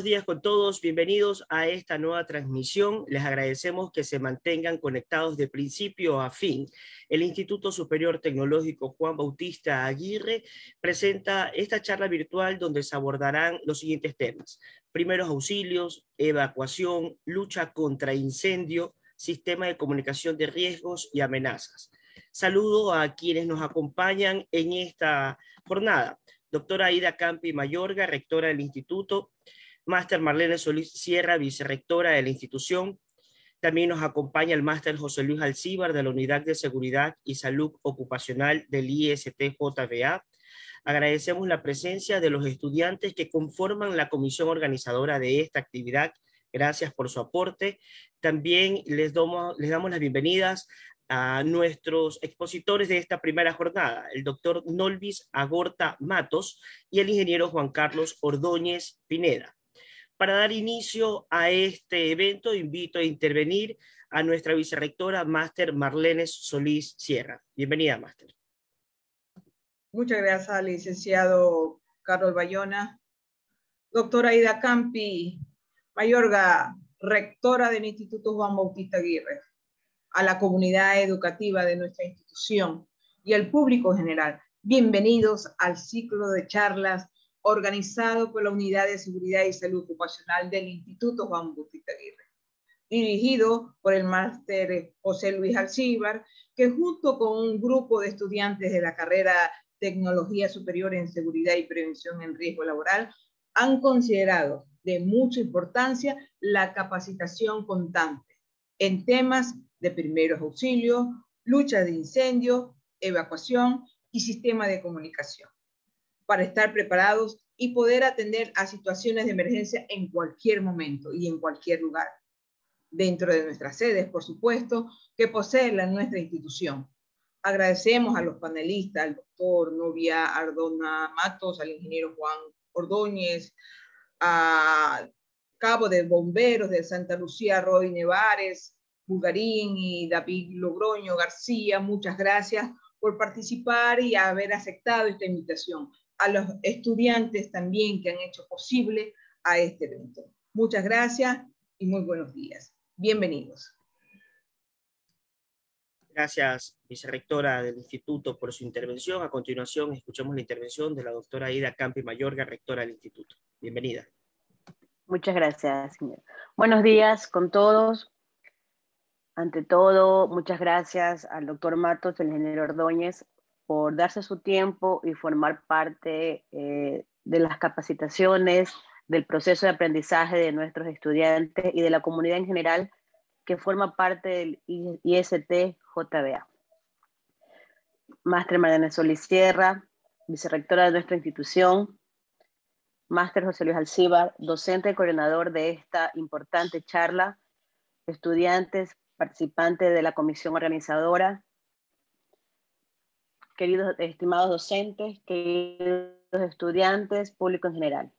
Buenos días con todos, bienvenidos a esta nueva transmisión. Les agradecemos que se mantengan conectados de principio a fin. El Instituto Superior Tecnológico Juan Bautista Aguirre presenta esta charla virtual donde se abordarán los siguientes temas: primeros auxilios, evacuación, lucha contra incendio, sistema de comunicación de riesgos y amenazas. Saludo a quienes nos acompañan en esta jornada. Doctora Aida Campi Mayorga, rectora del Instituto; Máster Marlene Solís Sierra, vicerrectora de la institución. También nos acompaña el Máster José Luis Alcíbar de la Unidad de Seguridad y Salud Ocupacional del IST-JVA. Agradecemos la presencia de los estudiantes que conforman la comisión organizadora de esta actividad. Gracias por su aporte. También les damos las bienvenidas a nuestros expositores de esta primera jornada, el doctor Nolvis Agorta Matos y el ingeniero Juan Carlos Ordóñez Pineda. Para dar inicio a este evento, invito a intervenir a nuestra vicerrectora, Máster Marlene Solís Sierra. Bienvenida, Máster. Muchas gracias, licenciado Carlos Bayona. Doctora Aida Campi Mayorga, rectora del Instituto Juan Bautista Aguirre, a la comunidad educativa de nuestra institución y al público en general. Bienvenidos al ciclo de charlas organizado por la Unidad de Seguridad y Salud Ocupacional del Instituto Juan Bautista Aguirre, dirigido por el máster José Luis Alcíbar, que junto con un grupo de estudiantes de la carrera Tecnología Superior en Seguridad y Prevención en Riesgo Laboral han considerado de mucha importancia la capacitación constante en temas de primeros auxilios, lucha de incendio, evacuación y sistema de comunicación, para estar preparados y poder atender a situaciones de emergencia en cualquier momento y en cualquier lugar, dentro de nuestras sedes, por supuesto, que posee nuestra institución. Agradecemos a los panelistas, al doctor Novia Ardona Matos, al ingeniero Juan Ordóñez, a cabo de bomberos de Santa Lucía, Roy Nevares, Bulgarín y David Logroño García. Muchas gracias por participar y haber aceptado esta invitación. A los estudiantes también que han hecho posible a este evento. Muchas gracias y muy buenos días. Bienvenidos. Gracias, vicerrectora del Instituto, por su intervención. A continuación, escuchemos la intervención de la doctora Aida Campi Mayorga, rectora del Instituto. Bienvenida. Muchas gracias, señor. Buenos días con todos. Ante todo, muchas gracias al doctor Matos, al ingeniero Ordóñez, por darse su tiempo y formar parte de las capacitaciones, del proceso de aprendizaje de nuestros estudiantes y de la comunidad en general que forma parte del IST-JVA. Máster Marlene Solís Sierra, vicerrectora de nuestra institución. Máster José Luis Alcíbar, docente y coordinador de esta importante charla. Estudiantes, participantes de la comisión organizadora. Queridos estimados docentes, queridos estudiantes, público en general.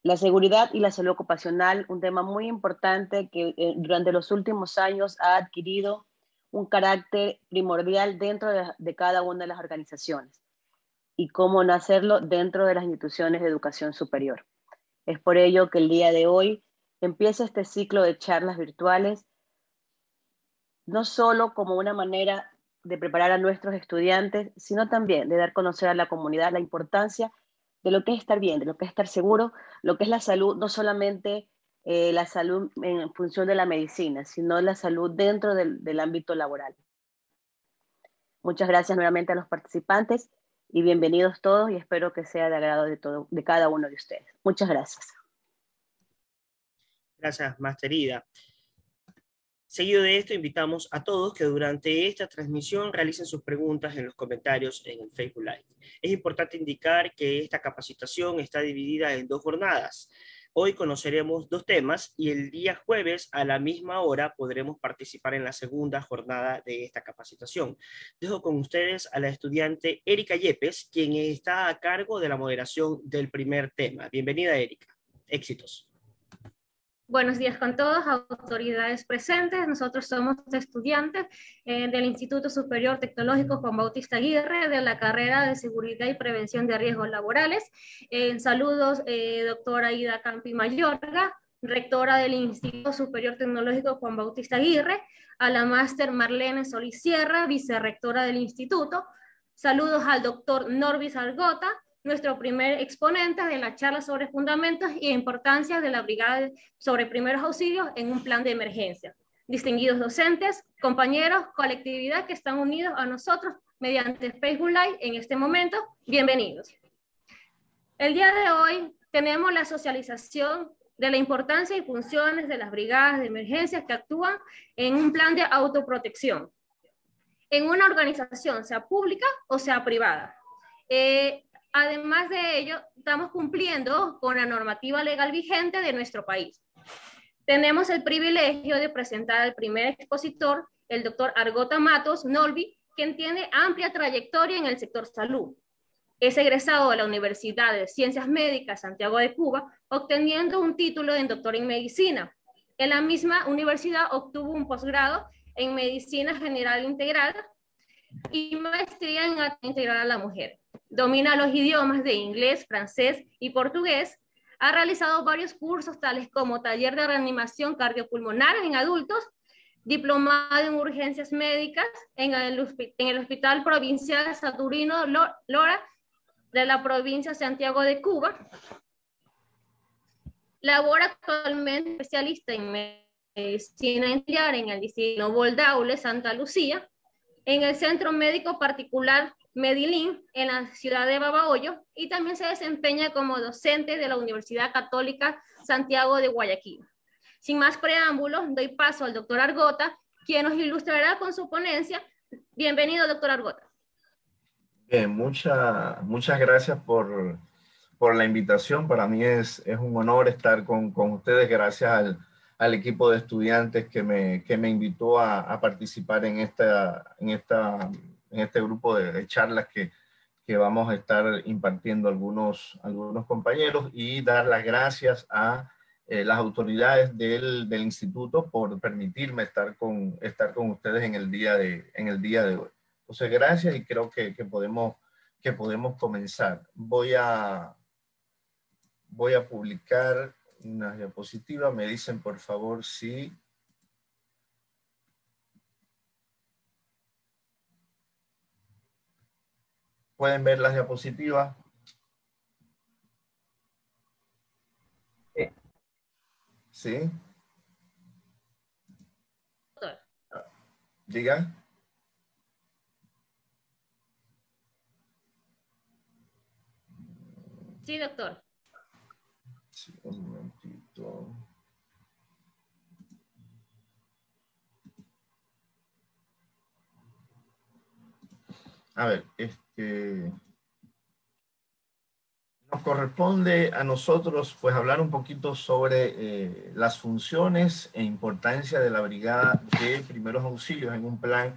La seguridad y la salud ocupacional, un tema muy importante que durante los últimos años ha adquirido un carácter primordial dentro de cada una de las organizaciones y cómo no hacerlo dentro de las instituciones de educación superior. Es por ello que el día de hoy empieza este ciclo de charlas virtuales, no solo como una manera de preparar a nuestros estudiantes, sino también de dar a conocer a la comunidad la importancia de lo que es estar bien, de lo que es estar seguro, lo que es la salud, no solamente la salud en función de la medicina, sino la salud dentro del ámbito laboral. Muchas gracias nuevamente a los participantes y bienvenidos todos, y espero que sea de agrado de cada uno de ustedes. Muchas gracias. Gracias, Máster Aida. Seguido de esto, invitamos a todos que durante esta transmisión realicen sus preguntas en los comentarios en el Facebook Live. Es importante indicar que esta capacitación está dividida en dos jornadas. Hoy conoceremos dos temas y el día jueves a la misma hora podremos participar en la segunda jornada de esta capacitación. Dejo con ustedes a la estudiante Erika Yepes, quien está a cargo de la moderación del primer tema. Bienvenida, Erika. Éxitos. Buenos días con todos, autoridades presentes. Nosotros somos estudiantes del Instituto Superior Tecnológico Juan Bautista Aguirre de la carrera de Seguridad y Prevención de Riesgos Laborales. Saludos, doctora Ida Campi Mayorga, rectora del Instituto Superior Tecnológico Juan Bautista Aguirre, a la máster Marlene Solís Sierra, vicerrectora del instituto. Saludos al doctor Norbis Argota, nuestro primer exponente de la charla sobre fundamentos y importancia de la brigada sobre primeros auxilios en un plan de emergencia. Distinguidos docentes, compañeros, colectividad que están unidos a nosotros mediante Facebook Live en este momento, bienvenidos. El día de hoy tenemos la socialización de la importancia y funciones de las brigadas de emergencia que actúan en un plan de autoprotección en una organización, sea pública o sea privada. Además de ello, estamos cumpliendo con la normativa legal vigente de nuestro país. Tenemos el privilegio de presentar al primer expositor, el doctor Argota Matos Nolvi, quien tiene amplia trayectoria en el sector salud. Es egresado de la Universidad de Ciencias Médicas Santiago de Cuba, obteniendo un título de doctor en medicina. En la misma universidad obtuvo un posgrado en Medicina General Integral y maestría en Atención Integral a la Mujer. Domina los idiomas de inglés, francés y portugués. Ha realizado varios cursos tales como taller de reanimación cardiopulmonar en adultos, diplomado en urgencias médicas en el Hospital Provincial Saturnino Lora de la provincia de Santiago de Cuba. Labora actualmente especialista en medicina integral en el distrito Boldaule, Santa Lucía, en el Centro Médico Particular Medellín, en la ciudad de Babahoyo, y también se desempeña como docente de la Universidad Católica Santiago de Guayaquil. Sin más preámbulos, doy paso al doctor Argota, quien nos ilustrará con su ponencia. Bienvenido, doctor Argota. Bien, muchas gracias por la invitación. Para mí es un honor estar con ustedes. Gracias al equipo de estudiantes que me invitó a participar en este grupo de charlas que vamos a estar impartiendo algunos compañeros, y dar las gracias a las autoridades del instituto por permitirme estar con ustedes en el día de hoy. Entonces, gracias, y creo que podemos comenzar. Voy a publicar una diapositiva. Me dicen, por favor, si pueden ver las diapositivas. ¿Sí? Diga. Sí, doctor. Sí, un momentito. A ver, nos corresponde a nosotros pues hablar un poquito sobre las funciones e importancia de la brigada de primeros auxilios en un plan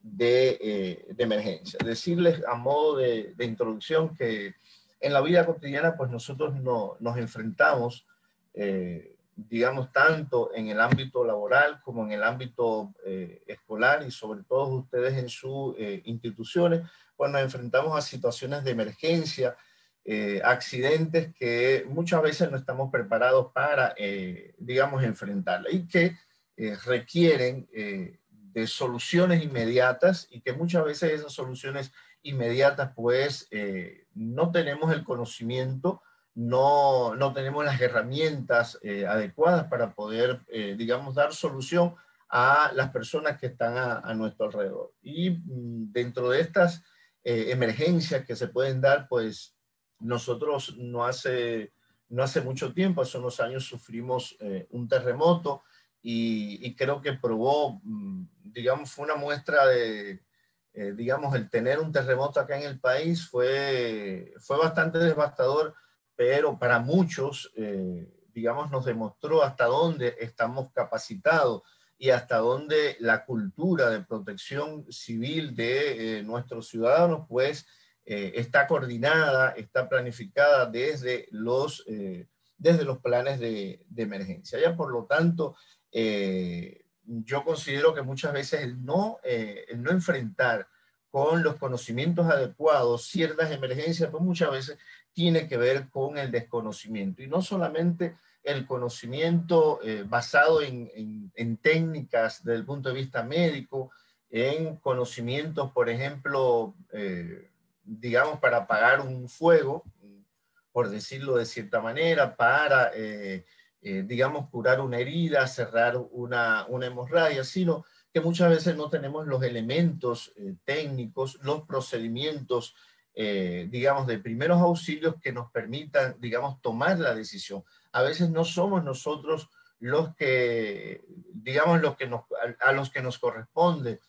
de emergencia. Decirles a modo de introducción que en la vida cotidiana pues nosotros nos enfrentamos, digamos, tanto en el ámbito laboral como en el ámbito escolar, y sobre todo ustedes en sus instituciones, pues nos enfrentamos a situaciones de emergencia, accidentes que muchas veces no estamos preparados para, digamos, enfrentarla, y que requieren de soluciones inmediatas, y que muchas veces esas soluciones inmediatas pues no tenemos el conocimiento, no tenemos las herramientas adecuadas para poder, digamos, dar solución a las personas que están a nuestro alrededor. Y dentro de estas emergencias que se pueden dar, pues nosotros no hace mucho tiempo, hace unos años, sufrimos un terremoto, y creo que probó, digamos, fue una muestra de, digamos, el tener un terremoto acá en el país fue bastante devastador, pero para muchos, digamos, nos demostró hasta dónde estamos capacitados y hasta dónde la cultura de protección civil de nuestros ciudadanos, pues, está coordinada, está planificada desde los desde los planes de emergencia. Ya por lo tanto, yo considero que muchas veces el no enfrentar con los conocimientos adecuados ciertas emergencias, pues muchas veces tiene que ver con el desconocimiento. Y no solamente el conocimiento basado en técnicas desde el punto de vista médico, en conocimientos, por ejemplo, digamos, para apagar un fuego, por decirlo de cierta manera, para, digamos, curar una herida, cerrar una hemorragia, sino que muchas veces no tenemos los elementos técnicos, los procedimientos, digamos, de primeros auxilios que nos permitan, digamos, tomar la decisión. A veces no somos nosotros los que, digamos, a los que nos corresponde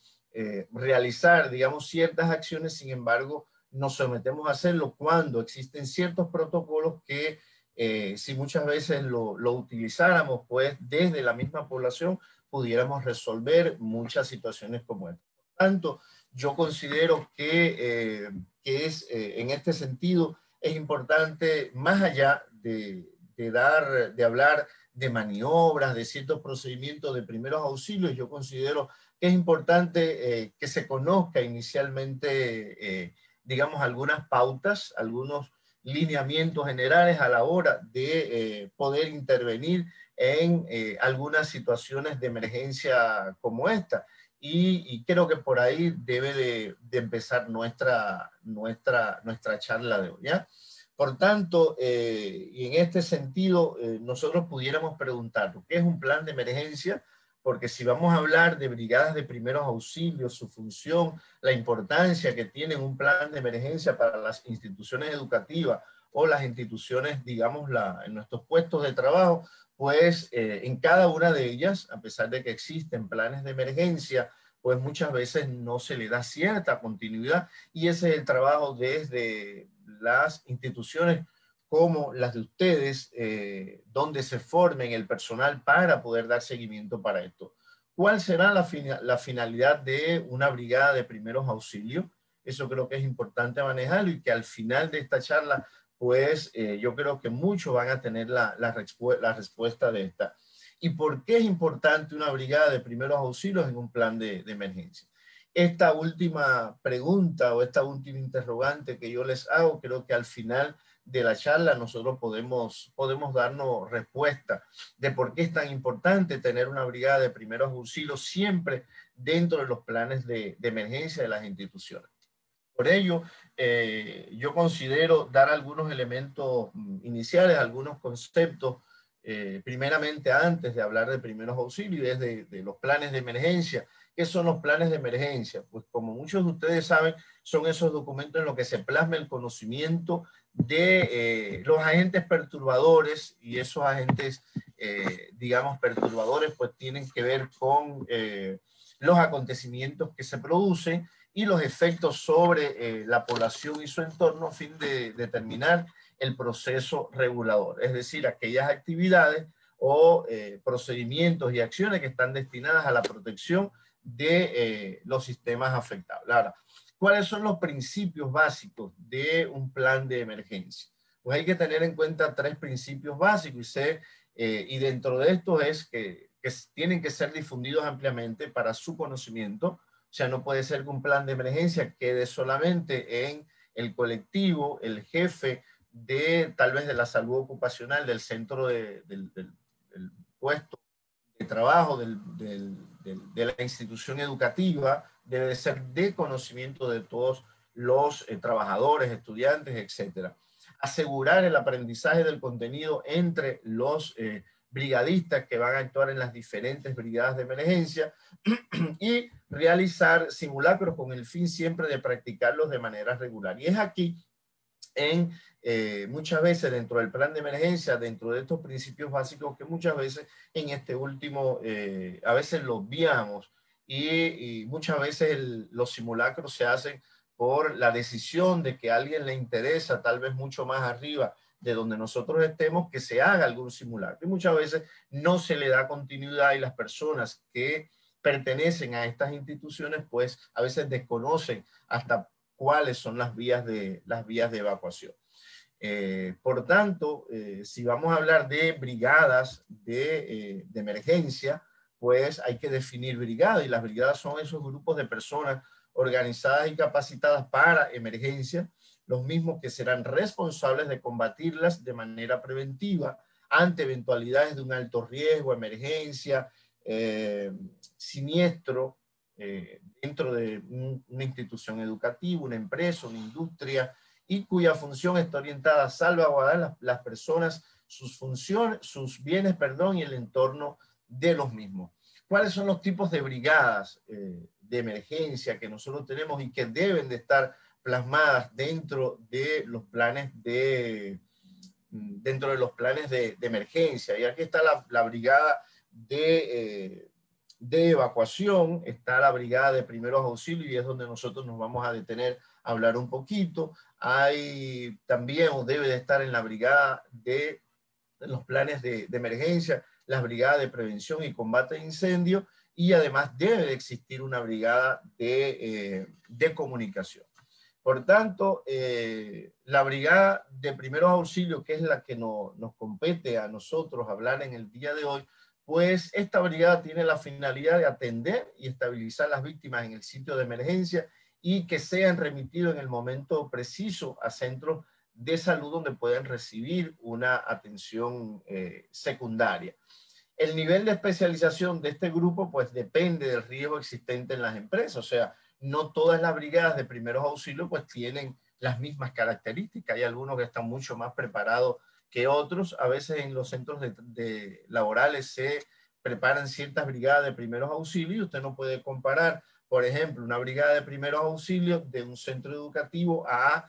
realizar, digamos, ciertas acciones, sin embargo, nos sometemos a hacerlo cuando existen ciertos protocolos que si muchas veces lo utilizáramos, pues desde la misma población pudiéramos resolver muchas situaciones como esta. Por tanto, yo considero que en este sentido es importante, más allá de hablar de maniobras, de ciertos procedimientos de primeros auxilios, yo considero que es importante que se conozca inicialmente digamos, algunas pautas, algunos lineamientos generales a la hora de poder intervenir en algunas situaciones de emergencia como esta. Y creo que por ahí debe de empezar nuestra charla de hoy, ¿ya? Por tanto, y en este sentido, nosotros pudiéramos preguntar, ¿qué es un plan de emergencia? Porque si vamos a hablar de brigadas de primeros auxilios, su función, la importancia que tiene un plan de emergencia para las instituciones educativas o las instituciones, digamos, en nuestros puestos de trabajo, pues en cada una de ellas, a pesar de que existen planes de emergencia, pues muchas veces no se le da cierta continuidad, y ese es el trabajo desde las instituciones como las de ustedes, donde se formen el personal para poder dar seguimiento para esto. ¿Cuál será la finalidad de una brigada de primeros auxilios? Eso creo que es importante manejarlo, y que al final de esta charla, pues yo creo que muchos van a tener la respuesta de esta. ¿Y por qué es importante una brigada de primeros auxilios en un plan de emergencia? Esta última pregunta o esta última interrogante que yo les hago, creo que al final de la charla nosotros podemos darnos respuesta de por qué es tan importante tener una brigada de primeros auxilios siempre dentro de los planes de emergencia de las instituciones. Por ello, yo considero dar algunos elementos iniciales, algunos conceptos, primeramente antes de hablar de primeros auxilios, de los planes de emergencia. ¿Qué son los planes de emergencia? Pues como muchos de ustedes saben, son esos documentos en los que se plasma el conocimiento de los agentes perturbadores, y esos agentes, digamos, perturbadores, pues tienen que ver con los acontecimientos que se producen y los efectos sobre la población y su entorno a fin de determinar el proceso regulador, es decir, aquellas actividades o procedimientos y acciones que están destinadas a la protección de los sistemas afectados. Ahora, ¿cuáles son los principios básicos de un plan de emergencia? Pues hay que tener en cuenta 3 principios básicos y dentro de estos es que tienen que ser difundidos ampliamente para su conocimiento. O sea, no puede ser que un plan de emergencia quede solamente en el colectivo, el jefe tal vez de la salud ocupacional, del centro del puesto de trabajo, de la institución educativa. Debe de ser de conocimiento de todos los trabajadores, estudiantes, etc. Asegurar el aprendizaje del contenido entre los brigadistas que van a actuar en las diferentes brigadas de emergencia y realizar simulacros con el fin siempre de practicarlos de manera regular. Y es aquí, muchas veces dentro del plan de emergencia, dentro de estos principios básicos, que muchas veces en este último, a veces lo obviamos, y muchas veces los simulacros se hacen por la decisión de que a alguien le interesa, tal vez mucho más arriba de donde nosotros estemos, que se haga algún simulacro. Y muchas veces no se le da continuidad, y las personas que pertenecen a estas instituciones, pues a veces desconocen hasta cuáles son las vías de evacuación. Por tanto, si vamos a hablar de brigadas de emergencia, pues hay que definir brigadas, y las brigadas son esos grupos de personas organizadas y capacitadas para emergencia, los mismos que serán responsables de combatirlas de manera preventiva ante eventualidades de un alto riesgo, emergencia, siniestro, dentro de una institución educativa, una empresa, una industria, y cuya función está orientada a salvaguardar las personas, sus funciones, sus bienes, perdón, y el entorno de los mismos. ¿Cuáles son los tipos de brigadas de emergencia que nosotros tenemos y que deben de estar plasmadas dentro de los planes de emergencia? Y aquí está la brigada de evacuación, está la brigada de primeros auxilios, y es donde nosotros nos vamos a detener a hablar un poquito. Hay también, o debe de estar en la brigada de los planes de emergencia, las brigadas de prevención y combate de incendios, y además debe de existir una brigada de comunicación. Por tanto, la brigada de primeros auxilios, que es la que nos compete a nosotros hablar en el día de hoy, pues esta brigada tiene la finalidad de atender y estabilizar las víctimas en el sitio de emergencia y que sean remitidos en el momento preciso a centros de salud donde puedan recibir una atención secundaria. El nivel de especialización de este grupo pues depende del riesgo existente en las empresas, o sea, no todas las brigadas de primeros auxilios pues tienen las mismas características. Hay algunos que están mucho más preparados que otros. A veces en los centros laborales se preparan ciertas brigadas de primeros auxilios. Usted no puede comparar, por ejemplo, una brigada de primeros auxilios de un centro educativo a,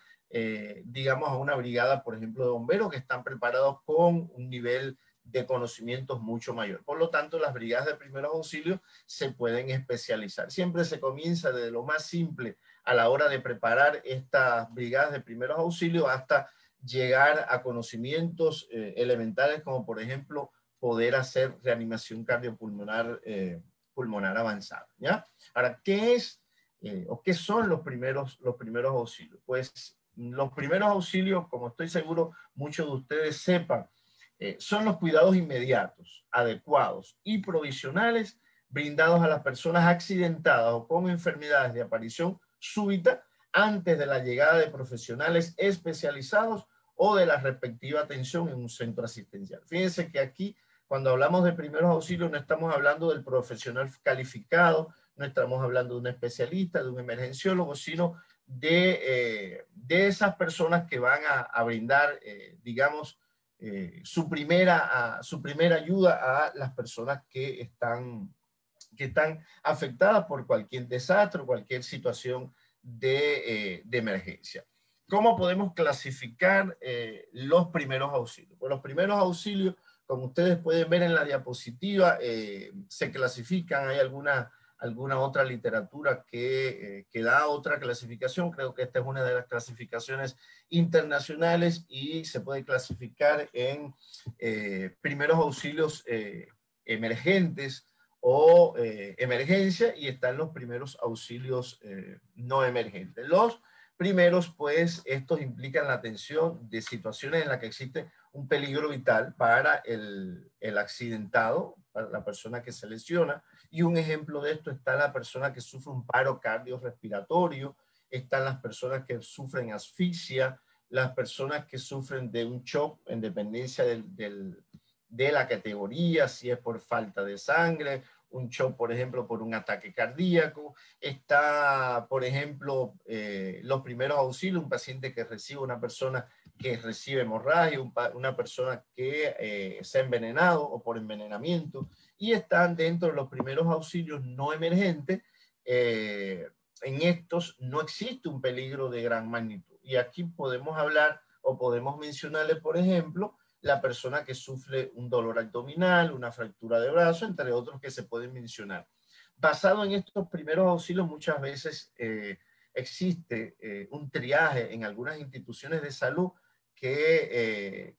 digamos, a una brigada, por ejemplo, de bomberos, que están preparados con un nivel de conocimientos mucho mayor. Por lo tanto, las brigadas de primeros auxilios se pueden especializar. Siempre se comienza desde lo más simple a la hora de preparar estas brigadas de primeros auxilios hasta llegar a conocimientos elementales, como por ejemplo poder hacer reanimación cardiopulmonar pulmonar avanzada, ¿ya? Ahora, ¿qué es o qué son los primeros auxilios? Pues los primeros auxilios, como estoy seguro muchos de ustedes sepan, son los cuidados inmediatos, adecuados y provisionales brindados a las personas accidentadas o con enfermedades de aparición súbita antes de la llegada de profesionales especializados o de la respectiva atención en un centro asistencial. Fíjense que aquí, cuando hablamos de primeros auxilios, no estamos hablando del profesional calificado, no estamos hablando de un especialista, de un emergenciólogo, sino de esas personas que van a brindar, digamos, su primera ayuda a las personas que están afectadas por cualquier desastre o cualquier situación de emergencia. ¿Cómo podemos clasificar los primeros auxilios? Pues los primeros auxilios, como ustedes pueden ver en la diapositiva, se clasifican. Hay alguna otra literatura que da otra clasificación. Creo que esta es una de las clasificaciones internacionales y se puede clasificar en primeros auxilios emergentes o emergencia, y están los primeros auxilios no emergentes. Los primeros, pues, estos implican la atención de situaciones en las que existe un peligro vital para el accidentado, para la persona que se lesiona, y un ejemplo de esto está la persona que sufre un paro cardiorrespiratorio, están las personas que sufren asfixia, las personas que sufren de un shock en dependencia de la categoría, si es por falta de sangre, un shock, por ejemplo, por un ataque cardíaco. Está, por ejemplo, los primeros auxilios, un paciente que recibe, una persona que recibe hemorragia, una persona que se ha envenenado o por envenenamiento, y están dentro de los primeros auxilios no emergentes. En estos no existe un peligro de gran magnitud. Y aquí podemos hablar o podemos mencionarle, por ejemplo, la persona que sufre un dolor abdominal, una fractura de brazo, entre otros que se pueden mencionar. Basado en estos primeros auxilios, muchas veces existe un triaje en algunas instituciones de salud que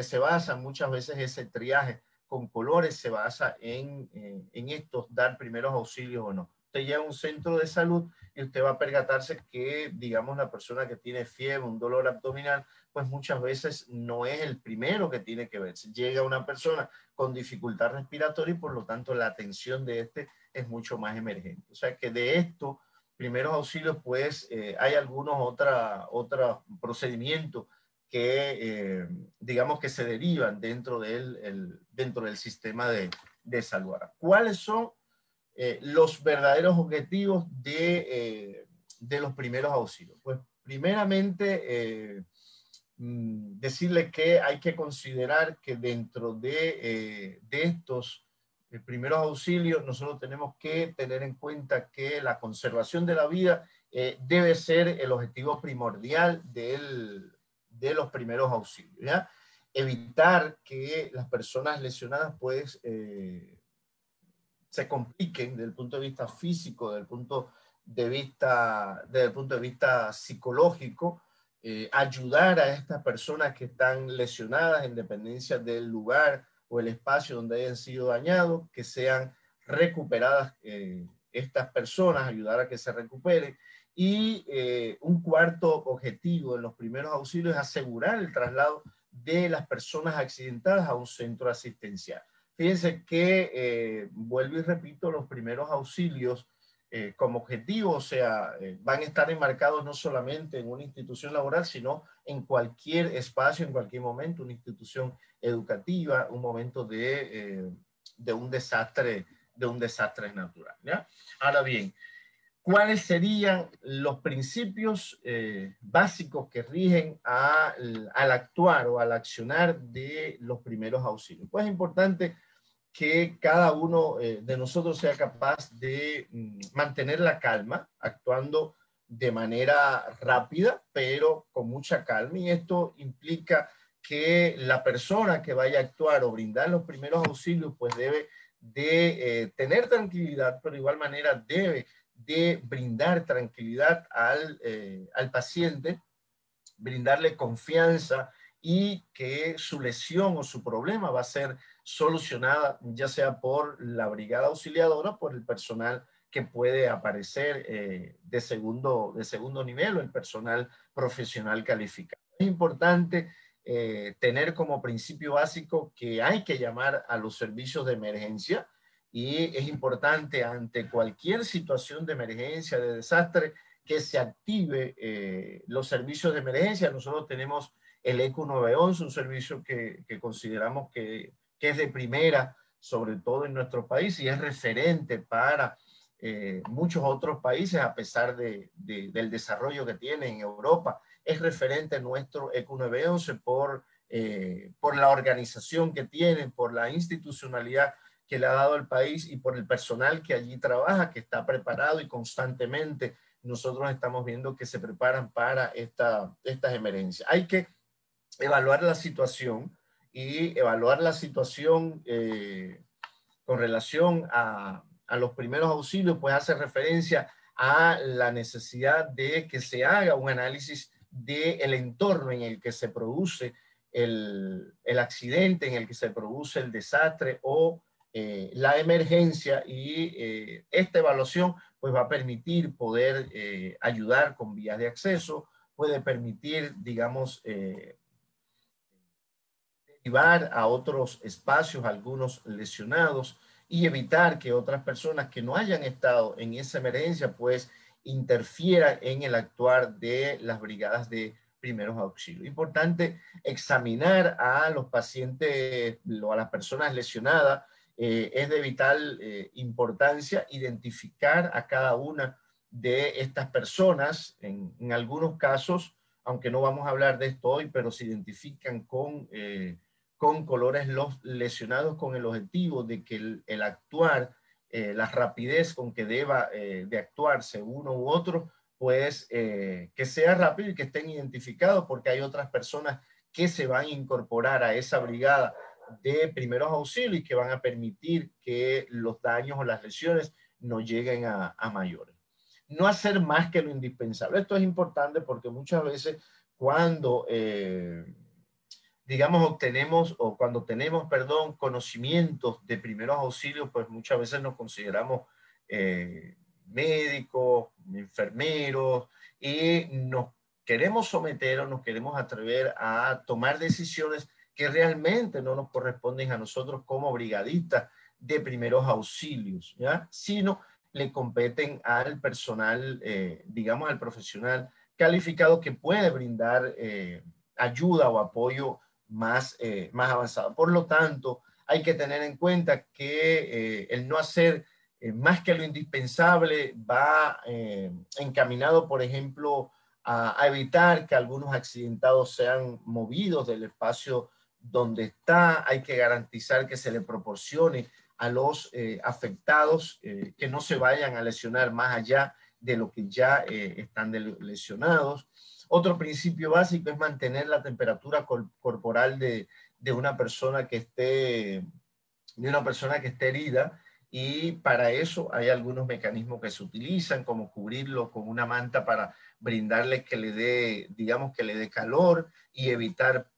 se basa muchas veces ese triaje con colores, se basa en estos dar primeros auxilios o no. Usted llega a un centro de salud y usted va a percatarse que, digamos, la persona que tiene fiebre, un dolor abdominal, pues muchas veces no es el primero que tiene que verse. Llega una persona con dificultad respiratoria y por lo tanto la atención de este es mucho más emergente. O sea que de esto, primeros auxilios, pues hay algunos otros procedimientos que, digamos, que se derivan dentro del sistema de salud. ¿Cuáles son los verdaderos objetivos de los primeros auxilios? Pues primeramente decirle que hay que considerar que dentro de estos primeros auxilios nosotros tenemos que tener en cuenta que la conservación de la vida debe ser el objetivo primordial de los primeros auxilios, ¿ya? Evitar que las personas lesionadas pues se compliquen desde el punto de vista físico, desde el punto de vista psicológico, ayudar a estas personas que están lesionadas en dependencia del lugar o el espacio donde hayan sido dañados, que sean recuperadas estas personas, ayudar a que se recuperen. Y un cuarto objetivo en los primeros auxilios es asegurar el traslado de las personas accidentadas a un centro asistencial. Fíjense que, vuelvo y repito, los primeros auxilios como objetivo, o sea, van a estar enmarcados no solamente en una institución laboral, sino en cualquier espacio, en cualquier momento, una institución educativa, un momento de un desastre natural, ¿ya? Ahora bien, ¿cuáles serían los principios básicos que rigen al actuar o al accionar de los primeros auxilios? Pues es importante que cada uno de nosotros sea capaz de mantener la calma, actuando de manera rápida, pero con mucha calma. Y esto implica que la persona que vaya a actuar o brindar los primeros auxilios, pues debe de tener tranquilidad, pero de igual manera debe de brindar tranquilidad al paciente, brindarle confianza y que su lesión o su problema va a ser solucionada ya sea por la brigada auxiliadora o por el personal que puede aparecer de segundo nivel o el personal profesional calificado. Es importante tener como principio básico que hay que llamar a los servicios de emergencia y es importante ante cualquier situación de emergencia, de desastre, que se active los servicios de emergencia. Nosotros tenemos el ECU 911, un servicio que consideramos que es de primera, sobre todo en nuestro país, y es referente para muchos otros países, a pesar del desarrollo que tiene en Europa. Es referente nuestro ECU 911 por la organización que tiene, por la institucionalidad que le ha dado el país y por el personal que allí trabaja, que está preparado y constantemente nosotros estamos viendo que se preparan para estas emergencias. Hay que evaluar la situación y evaluar la situación con relación a los primeros auxilios, pues hace referencia a la necesidad de que se haga un análisis del entorno en el que se produce el accidente, en el que se produce el desastre o la emergencia, y esta evaluación pues va a permitir poder ayudar con vías de acceso, puede permitir, digamos, derivar a otros espacios algunos lesionados y evitar que otras personas que no hayan estado en esa emergencia pues interfieran en el actuar de las brigadas de primeros auxilios. Importante examinar a los pacientes o a las personas lesionadas. Es de vital importancia identificar a cada una de estas personas. En algunos casos, aunque no vamos a hablar de esto hoy, pero se identifican con colores los lesionados con el objetivo de que el actuar, la rapidez con que deba de actuarse uno u otro, pues que sea rápido y que estén identificados, porque hay otras personas que se van a incorporar a esa brigada de primeros auxilios y que van a permitir que los daños o las lesiones no lleguen a mayores. No hacer más que lo indispensable. Esto es importante porque muchas veces cuando digamos, cuando tenemos, conocimientos de primeros auxilios, pues muchas veces nos consideramos médicos, enfermeros, y nos queremos someter o nos queremos atrever a tomar decisiones que realmente no nos corresponden a nosotros como brigadistas de primeros auxilios, ¿ya? Sino le competen al personal, digamos al profesional calificado que puede brindar ayuda o apoyo más avanzado. Por lo tanto, hay que tener en cuenta que el no hacer más que lo indispensable va encaminado, por ejemplo, a evitar que algunos accidentados sean movidos del espacio donde está. Hay que garantizar que se le proporcione a los afectados que no se vayan a lesionar más allá de lo que ya están lesionados. Otro principio básico es mantener la temperatura corporal de una persona que esté herida, y para eso hay algunos mecanismos que se utilizan, como cubrirlo con una manta para brindarle que le dé, digamos, que le dé calor, y evitar,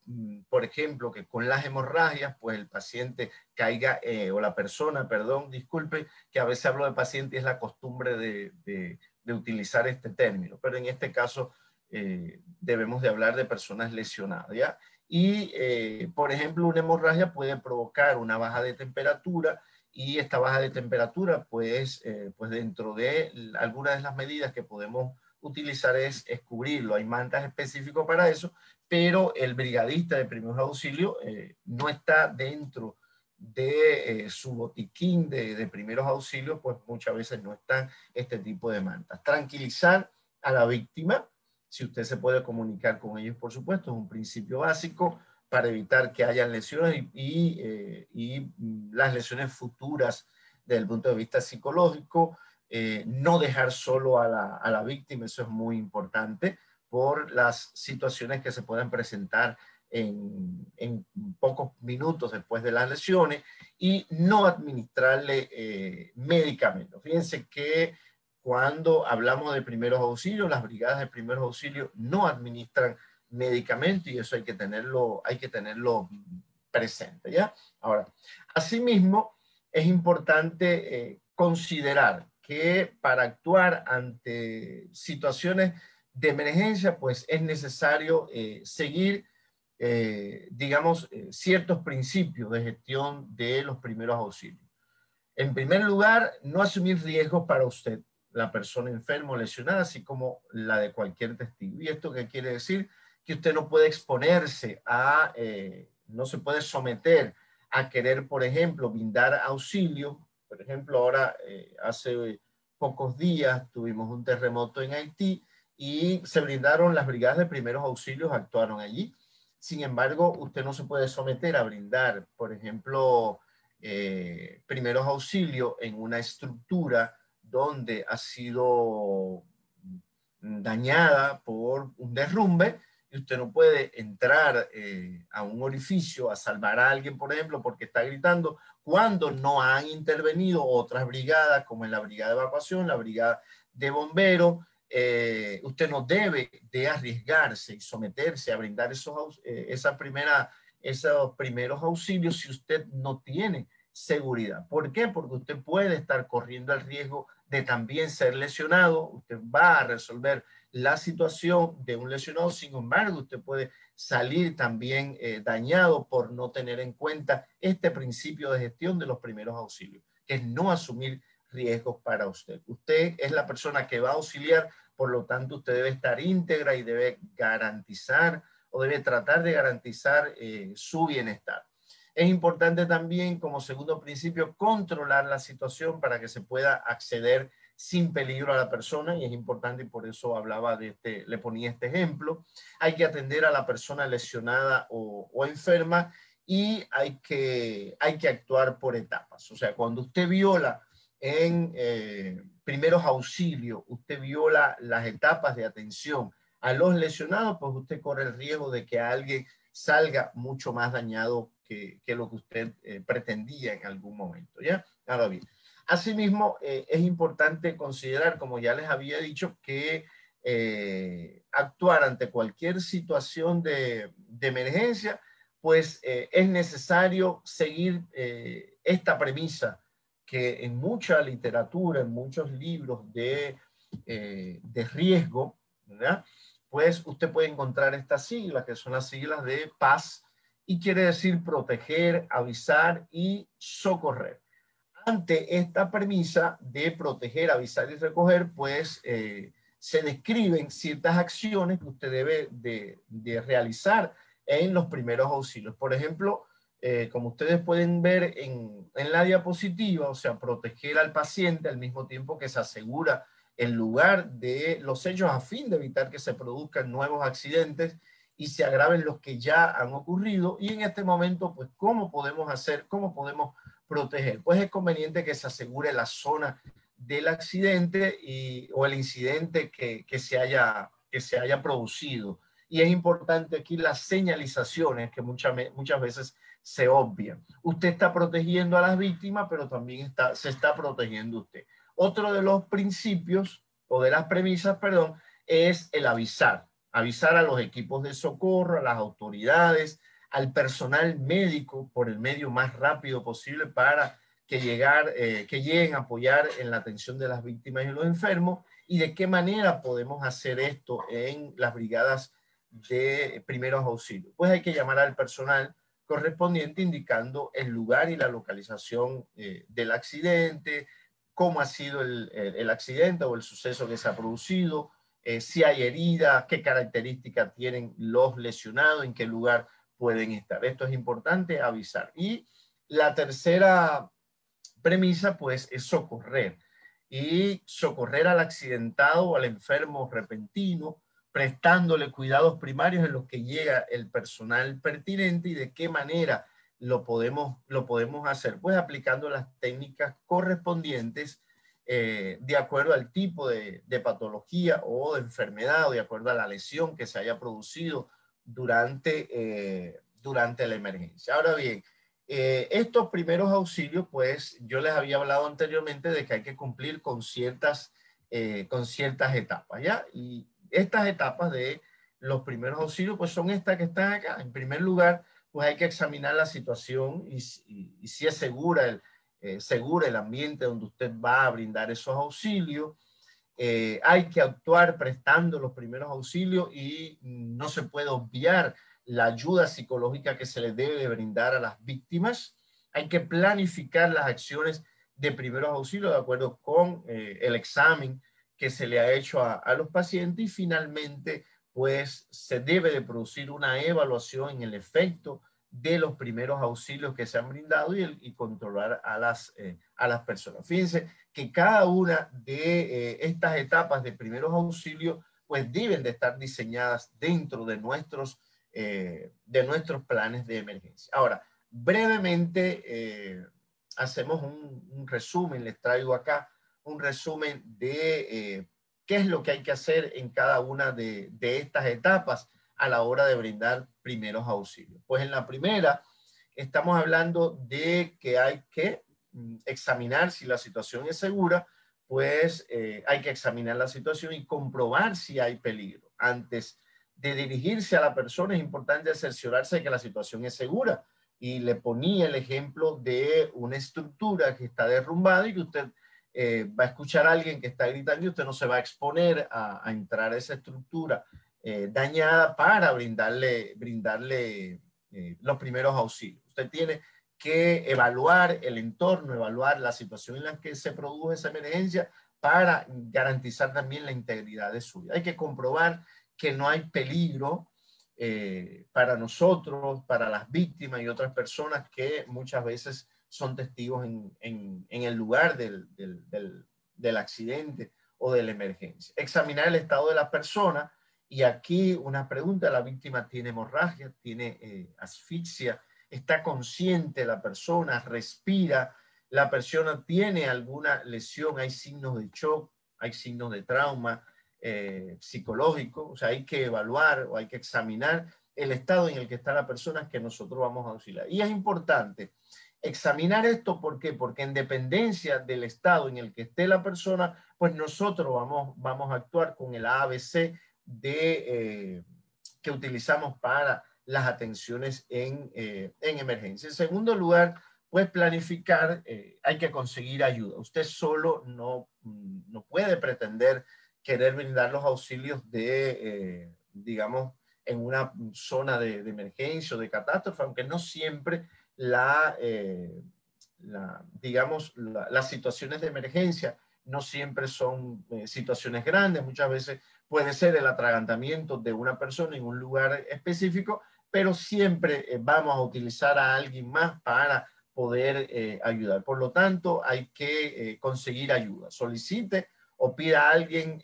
por ejemplo, que con las hemorragias, pues el paciente caiga, o la persona, perdón, disculpe, que a veces hablo de paciente y es la costumbre de utilizar este término, pero en este caso debemos de hablar de personas lesionadas, ¿ya? Y, por ejemplo, una hemorragia puede provocar una baja de temperatura, y esta baja de temperatura, pues dentro de algunas de las medidas que podemos utilizar es cubrirlo. Hay mantas específicas para eso, pero el brigadista de primeros auxilios no está dentro de su botiquín de primeros auxilios, pues muchas veces no están este tipo de mantas. Tranquilizar a la víctima, si usted se puede comunicar con ellos, por supuesto, es un principio básico para evitar que hayan lesiones y las lesiones futuras desde el punto de vista psicológico. No dejar solo a la víctima, eso es muy importante, por las situaciones que se pueden presentar en pocos minutos después de las lesiones, y no administrarle medicamentos. Fíjense que cuando hablamos de primeros auxilios, las brigadas de primeros auxilios no administran medicamentos, y eso hay que tenerlo presente, ¿ya? Ahora, asimismo, es importante considerar que para actuar ante situaciones de emergencia, pues es necesario seguir, digamos, ciertos principios de gestión de los primeros auxilios. En primer lugar, no asumir riesgos para usted, la persona enferma o lesionada, así como la de cualquier testigo. ¿Y esto qué quiere decir? Que usted no puede exponerse a, no se puede someter a querer, por ejemplo, brindar auxilio. Por ejemplo, ahora, hace pocos días tuvimos un terremoto en Haití y se brindaron las brigadas de primeros auxilios, actuaron allí. Sin embargo, usted no se puede someter a brindar, por ejemplo, primeros auxilios en una estructura donde ha sido dañada por un derrumbe, y usted no puede entrar a un orificio a salvar a alguien, por ejemplo, porque está gritando, cuando no han intervenido otras brigadas, como en la brigada de evacuación, la brigada de bomberos. Usted no debe de arriesgarse y someterse a brindar esos primeros auxilios si usted no tiene seguridad. ¿Por qué? Porque usted puede estar corriendo el riesgo de también ser lesionado. Usted va a resolver la situación de un lesionado, sin embargo, usted puede salir también dañado por no tener en cuenta este principio de gestión de los primeros auxilios, que es no asumir riesgos para usted. Usted es la persona que va a auxiliar, por lo tanto, usted debe estar íntegra y debe garantizar o debe tratar de garantizar su bienestar. Es importante también, como segundo principio, controlar la situación para que se pueda acceder sin peligro a la persona, y es importante, y por eso hablaba de le ponía este ejemplo. Hay que atender a la persona lesionada o enferma, y hay que actuar por etapas. O sea, cuando usted viola en primeros auxilios, usted viola las etapas de atención a los lesionados, pues usted corre el riesgo de que alguien salga mucho más dañado que lo que usted pretendía en algún momento, ¿ya? Ahora bien, asimismo, es importante considerar, como ya les había dicho, que actuar ante cualquier situación de emergencia, pues es necesario seguir esta premisa que en mucha literatura, en muchos libros de riesgo, ¿verdad? Pues usted puede encontrar estas siglas, que son las siglas de PAS, y quiere decir proteger, avisar y socorrer. Ante esta premisa de proteger, avisar y recoger, pues se describen ciertas acciones que usted debe de realizar en los primeros auxilios. Por ejemplo, como ustedes pueden ver en la diapositiva, o sea, proteger al paciente al mismo tiempo que se asegura el lugar de los hechos a fin de evitar que se produzcan nuevos accidentes y se agraven los que ya han ocurrido. Y en este momento, pues, ¿cómo podemos hacer? ¿Cómo podemos proteger? Pues es conveniente que se asegure la zona del accidente o el incidente que se haya producido. Y es importante aquí las señalizaciones que muchas veces se obvian. Usted está protegiendo a las víctimas, pero también se está protegiendo usted. Otro de los principios, o de las premisas, perdón, es el avisar. Avisar a los equipos de socorro, a las autoridades, al personal médico por el medio más rápido posible para que lleguen a apoyar en la atención de las víctimas y los enfermos, y de qué manera podemos hacer esto en las brigadas de primeros auxilios. Pues hay que llamar al personal correspondiente indicando el lugar y la localización del accidente, cómo ha sido el accidente o el suceso que se ha producido, si hay heridas, qué características tienen los lesionados, en qué lugar pueden estar. Esto es importante avisar. Y la tercera premisa, pues, es socorrer. Y socorrer al accidentado o al enfermo repentino, prestándole cuidados primarios en los que llega el personal pertinente. ¿Y de qué manera lo podemos hacer? Pues aplicando las técnicas correspondientes de acuerdo al tipo de patología o de enfermedad, o de acuerdo a la lesión que se haya producido durante la emergencia. Ahora bien, estos primeros auxilios, pues yo les había hablado anteriormente de que hay que cumplir con ciertas etapas, ¿ya? Y estas etapas de los primeros auxilios, pues son estas que están acá. En primer lugar, pues hay que examinar la situación y si es segura el ambiente donde usted va a brindar esos auxilios. Hay que actuar prestando los primeros auxilios y no se puede obviar la ayuda psicológica que se les debe de brindar a las víctimas. Hay que planificar las acciones de primeros auxilios de acuerdo con el examen que se le ha hecho a los pacientes, y finalmente pues se debe de producir una evaluación en el efecto de los primeros auxilios que se han brindado y controlar a las personas. Fíjense que cada una de estas etapas de primeros auxilios pues deben de estar diseñadas dentro de nuestros planes de emergencia. Ahora, brevemente hacemos un resumen, les traigo acá un resumen de qué es lo que hay que hacer en cada una de estas etapas a la hora de brindar primeros auxilios. Pues en la primera estamos hablando de que hay que examinar si la situación es segura, pues hay que examinar la situación y comprobar si hay peligro. Antes de dirigirse a la persona es importante cerciorarse de que la situación es segura, y le ponía el ejemplo de una estructura que está derrumbada y que usted va a escuchar a alguien que está gritando y usted no se va a exponer a entrar a esa estructura dañada para brindarle los primeros auxilios. Usted tiene que evaluar el entorno, evaluar la situación en la que se produjo esa emergencia para garantizar también la integridad de su vida. Hay que comprobar que no hay peligro para nosotros, para las víctimas y otras personas que muchas veces son testigos en el lugar del accidente o de la emergencia. Examinar el estado de la persona, y aquí una pregunta: ¿la víctima tiene hemorragia, tiene asfixia, está consciente la persona, respira, la persona tiene alguna lesión, hay signos de shock, hay signos de trauma psicológico? O sea, hay que evaluar o hay que examinar el estado en el que está la persona que nosotros vamos a auxiliar. Y es importante examinar esto. ¿Por qué? Porque en dependencia del estado en el que esté la persona, pues nosotros vamos a actuar con el ABC que utilizamos para las atenciones en emergencia. En segundo lugar, pues planificar, hay que conseguir ayuda. Usted solo no puede pretender querer brindar los auxilios de, digamos, en una zona de emergencia o de catástrofe, aunque no siempre las situaciones de emergencia no siempre son situaciones grandes. Muchas veces puede ser el atragantamiento de una persona en un lugar específico, pero siempre vamos a utilizar a alguien más para poder ayudar. Por lo tanto, hay que conseguir ayuda. Solicite o pida a alguien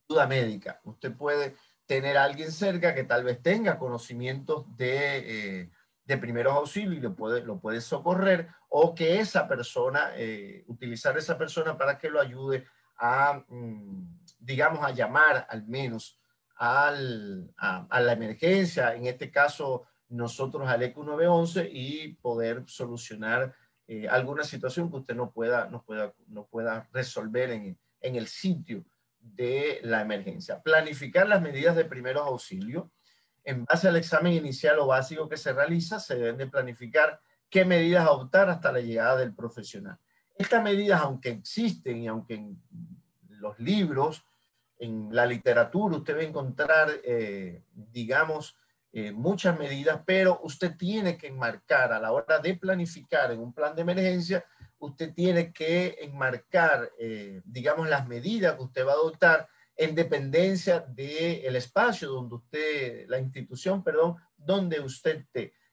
ayuda médica. Usted puede tener a alguien cerca que tal vez tenga conocimientos de primeros auxilios y lo puede socorrer, o que esa persona, utilizar esa persona para que lo ayude a, digamos, a llamar al menos a la emergencia, en este caso nosotros al ECU 911, y poder solucionar alguna situación que usted no pueda resolver en el sitio de la emergencia. Planificar las medidas de primeros auxilios. En base al examen inicial o básico que se realiza, se deben de planificar qué medidas adoptar hasta la llegada del profesional. Estas medidas, aunque existen y aunque en los libros, en la literatura, usted va a encontrar, digamos, muchas medidas, pero usted tiene que enmarcar a la hora de planificar en un plan de emergencia, usted tiene que enmarcar, digamos, las medidas que usted va a adoptar en dependencia del espacio donde usted, la institución, perdón, donde usted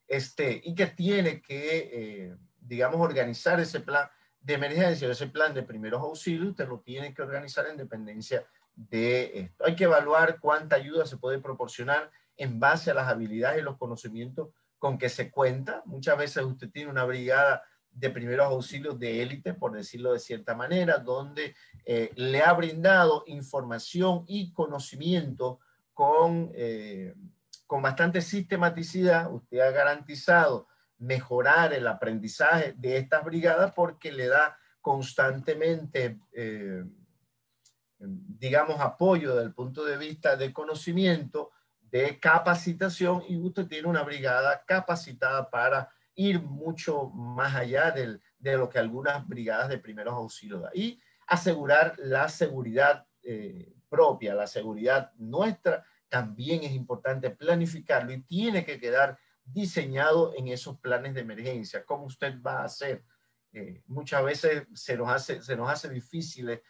esté, y que tiene que, digamos, organizar ese plan de emergencia, ese plan de primeros auxilios, usted lo tiene que organizar en dependencia de esto. Hay que evaluar cuánta ayuda se puede proporcionar en base a las habilidades y los conocimientos con que se cuenta. Muchas veces usted tiene una brigada de primeros auxilios de élite, por decirlo de cierta manera, donde le ha brindado información y conocimiento con bastante sistematicidad. Usted ha garantizado mejorar el aprendizaje de estas brigadas porque le da constantemente, digamos, apoyo desde el punto de vista de conocimiento, de capacitación, y usted tiene una brigada capacitada para ir mucho más allá de lo que algunas brigadas de primeros auxilios dan. Y asegurar la seguridad propia, la seguridad nuestra, también es importante planificarlo y tiene que quedar diseñado en esos planes de emergencia. ¿Cómo usted va a hacer? Muchas veces se nos hace difícil,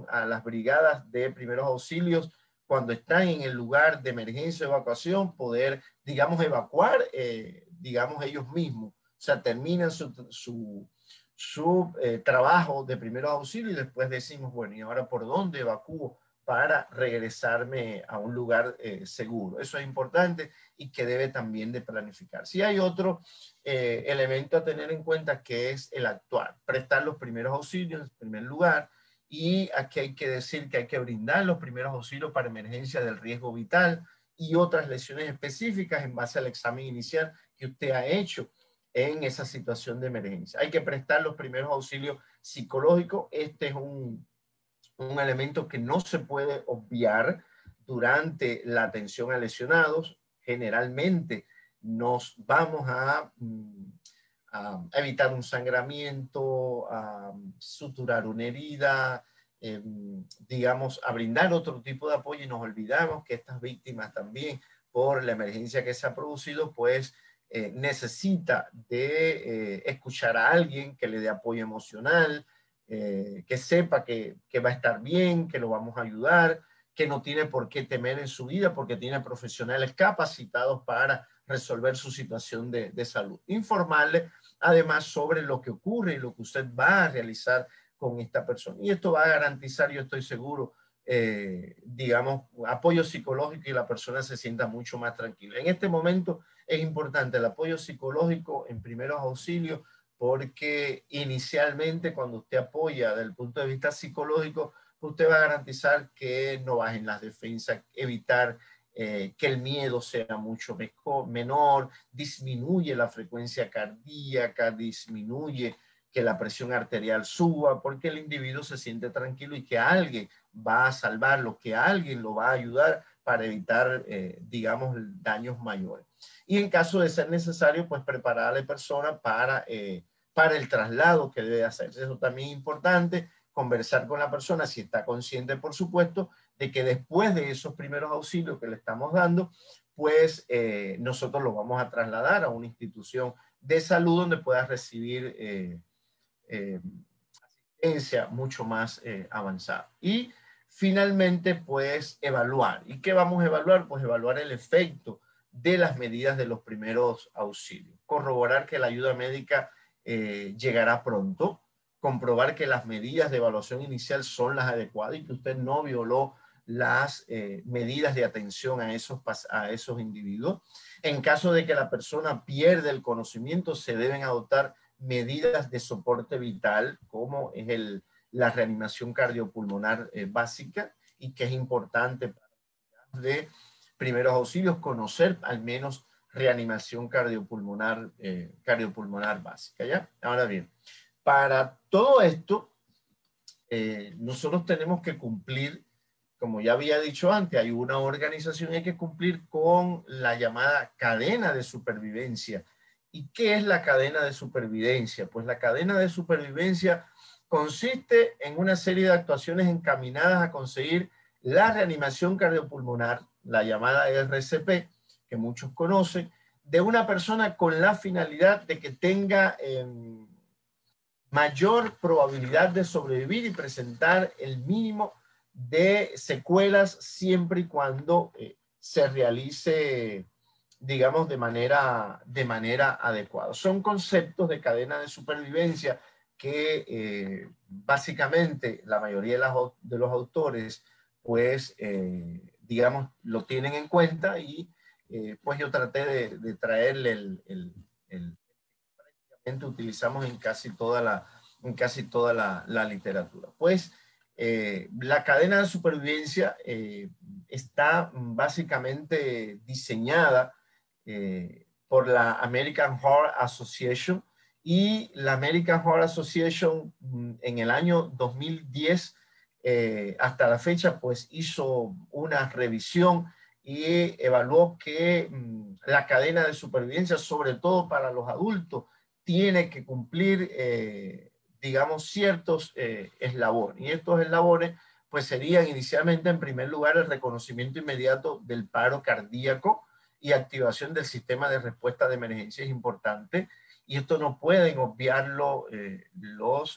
a las brigadas de primeros auxilios, cuando están en el lugar de emergencia o evacuación, poder, digamos, evacuar, digamos, ellos mismos. O sea, terminan su trabajo de primeros auxilios y después decimos, bueno, ¿y ahora por dónde evacúo para regresarme a un lugar seguro? Eso es importante y que debe también de planificar. Si hay otro elemento a tener en cuenta, que es el actuar, prestar los primeros auxilios en primer lugar. Y aquí hay que decir que hay que brindar los primeros auxilios para emergencia del riesgo vital y otras lesiones específicas en base al examen inicial que usted ha hecho en esa situación de emergencia. Hay que prestar los primeros auxilios psicológicos. Este es un elemento que no se puede obviar durante la atención a lesionados. Generalmente nos vamos a evitar un sangramiento, a suturar una herida, digamos, a brindar otro tipo de apoyo, y nos olvidamos que estas víctimas también, por la emergencia que se ha producido, pues necesita de escuchar a alguien que le dé apoyo emocional, que sepa que va a estar bien, que lo vamos a ayudar, que no tiene por qué temer en su vida porque tiene profesionales capacitados para resolver su situación de salud. Informarle además sobre lo que ocurre y lo que usted va a realizar con esta persona. Y esto va a garantizar, yo estoy seguro, digamos, apoyo psicológico, y la persona se sienta mucho más tranquila. En este momento es importante el apoyo psicológico en primeros auxilios, porque inicialmente cuando usted apoya desde el punto de vista psicológico, usted va a garantizar que no bajen las defensas, evitar que el miedo sea mucho menor, disminuye la frecuencia cardíaca, disminuye que la presión arterial suba, porque el individuo se siente tranquilo y que alguien va a salvarlo, que alguien lo va a ayudar para evitar, digamos, daños mayores. Y en caso de ser necesario, pues preparar a la persona para el traslado que debe hacerse. Eso también es importante, conversar con la persona, si está consciente, por supuesto, de que después de esos primeros auxilios que le estamos dando, pues nosotros lo vamos a trasladar a una institución de salud donde pueda recibir asistencia mucho más avanzada. Y finalmente, pues evaluar. ¿Y qué vamos a evaluar? Pues evaluar el efecto de las medidas de los primeros auxilios. Corroborar que la ayuda médica llegará pronto. Comprobar que las medidas de evaluación inicial son las adecuadas y que usted no violó las medidas de atención a esos individuos. En caso de que la persona pierda el conocimiento, se deben adoptar medidas de soporte vital, como es la reanimación cardiopulmonar básica, y que es importante para de primeros auxilios conocer al menos reanimación cardiopulmonar básica, ¿ya? Ahora bien, para todo esto, nosotros tenemos que cumplir, como ya había dicho antes, hay una organización y hay que cumplir con la llamada cadena de supervivencia. ¿Y qué es la cadena de supervivencia? Pues la cadena de supervivencia consiste en una serie de actuaciones encaminadas a conseguir la reanimación cardiopulmonar, la llamada RCP, que muchos conocen, de una persona con la finalidad de que tenga mayor probabilidad de sobrevivir y presentar el mínimo de secuelas siempre y cuando se realice, digamos, de manera adecuada. Son conceptos de cadena de supervivencia que básicamente la mayoría de los autores, pues, digamos, lo tienen en cuenta y pues yo traté de traerle prácticamente utilizamos en casi toda la literatura. Pues la cadena de supervivencia está básicamente diseñada por la American Heart Association, y la American Heart Association en el año 2010 hasta la fecha pues hizo una revisión y evaluó que la cadena de supervivencia, sobre todo para los adultos, tiene que cumplir digamos, ciertos eslabones. Y estos eslabones, pues serían inicialmente, en primer lugar, el reconocimiento inmediato del paro cardíaco y activación del sistema de respuesta de emergencia es importante. Y esto no pueden obviarlo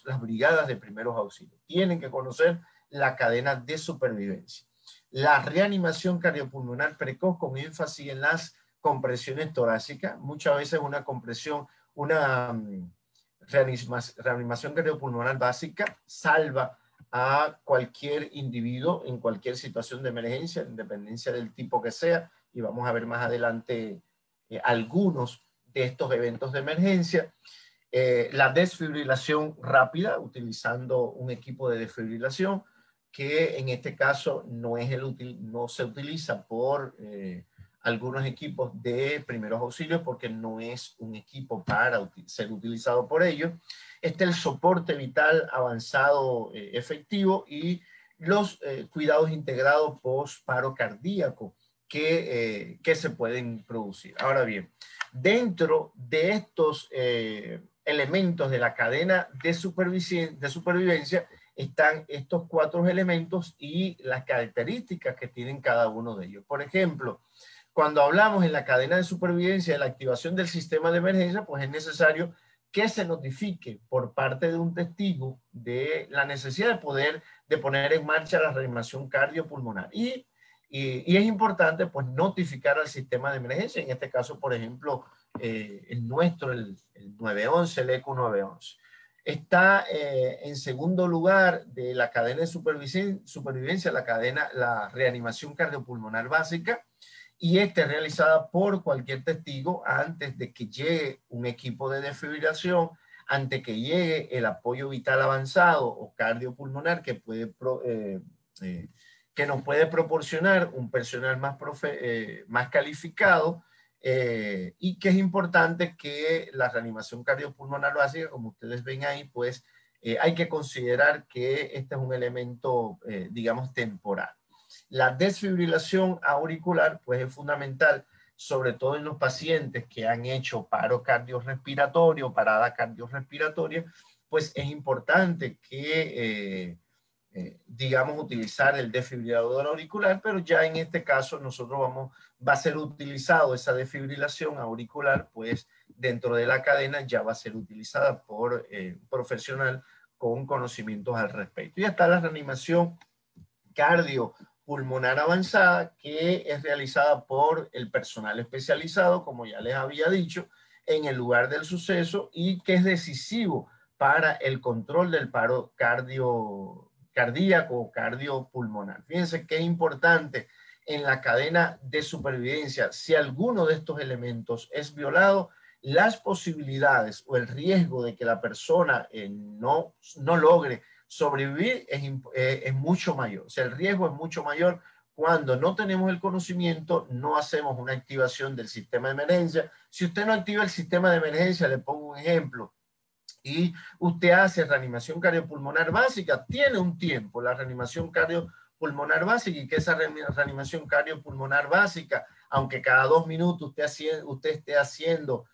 las brigadas de primeros auxilios. Tienen que conocer la cadena de supervivencia. La reanimación cardiopulmonar precoz con énfasis en las compresiones torácicas. Muchas veces una reanimación cardiopulmonar básica salva a cualquier individuo en cualquier situación de emergencia, en dependencia del tipo que sea, y vamos a ver más adelante algunos de estos eventos de emergencia. La desfibrilación rápida, utilizando un equipo de desfibrilación, que en este caso no se utiliza por algunos equipos de primeros auxilios porque no es un equipo para ser utilizado por ellos. El soporte vital avanzado efectivo y los cuidados integrados post-paro cardíaco que se pueden producir. Ahora bien, dentro de estos elementos de la cadena de supervivencia están estos 4 elementos y las características que tienen cada uno de ellos. Por ejemplo, cuando hablamos en la cadena de supervivencia de la activación del sistema de emergencia, pues es necesario que se notifique por parte de un testigo de la necesidad de poner en marcha la reanimación cardiopulmonar. Y es importante pues notificar al sistema de emergencia, en este caso, por ejemplo, el nuestro, el 911, el ECO 911. Está en segundo lugar de la cadena de supervivencia, la reanimación cardiopulmonar básica, y esta es realizada por cualquier testigo antes de que llegue un equipo de desfibrilación, antes que llegue el apoyo vital avanzado o cardiopulmonar que nos puede proporcionar un personal más calificado y que es importante que la reanimación cardiopulmonar básica, como ustedes ven ahí, pues hay que considerar que este es un elemento, digamos, temporal. La desfibrilación auricular, pues es fundamental, sobre todo en los pacientes que han hecho paro cardiorrespiratorio, parada cardiorrespiratoria, pues es importante que, digamos, utilizar el desfibrilador auricular, pero ya en este caso va a ser utilizado esa desfibrilación auricular, pues dentro de la cadena ya va a ser utilizada por un profesional con conocimientos al respecto. Y está la reanimación cardiopulmonar avanzada, que es realizada por el personal especializado, como ya les había dicho, en el lugar del suceso, y que es decisivo para el control del paro cardíaco o cardiopulmonar. Fíjense qué importante en la cadena de supervivencia. Si alguno de estos elementos es violado, las posibilidades o el riesgo de que la persona no logre sobrevivir es mucho mayor. O sea, el riesgo es mucho mayor cuando no tenemos el conocimiento, no hacemos una activación del sistema de emergencia. Si usted no activa el sistema de emergencia, le pongo un ejemplo, y usted hace reanimación cardiopulmonar básica, tiene un tiempo la reanimación cardiopulmonar básica, y que esa reanimación cardiopulmonar básica, aunque cada 2 minutos usted esté haciendo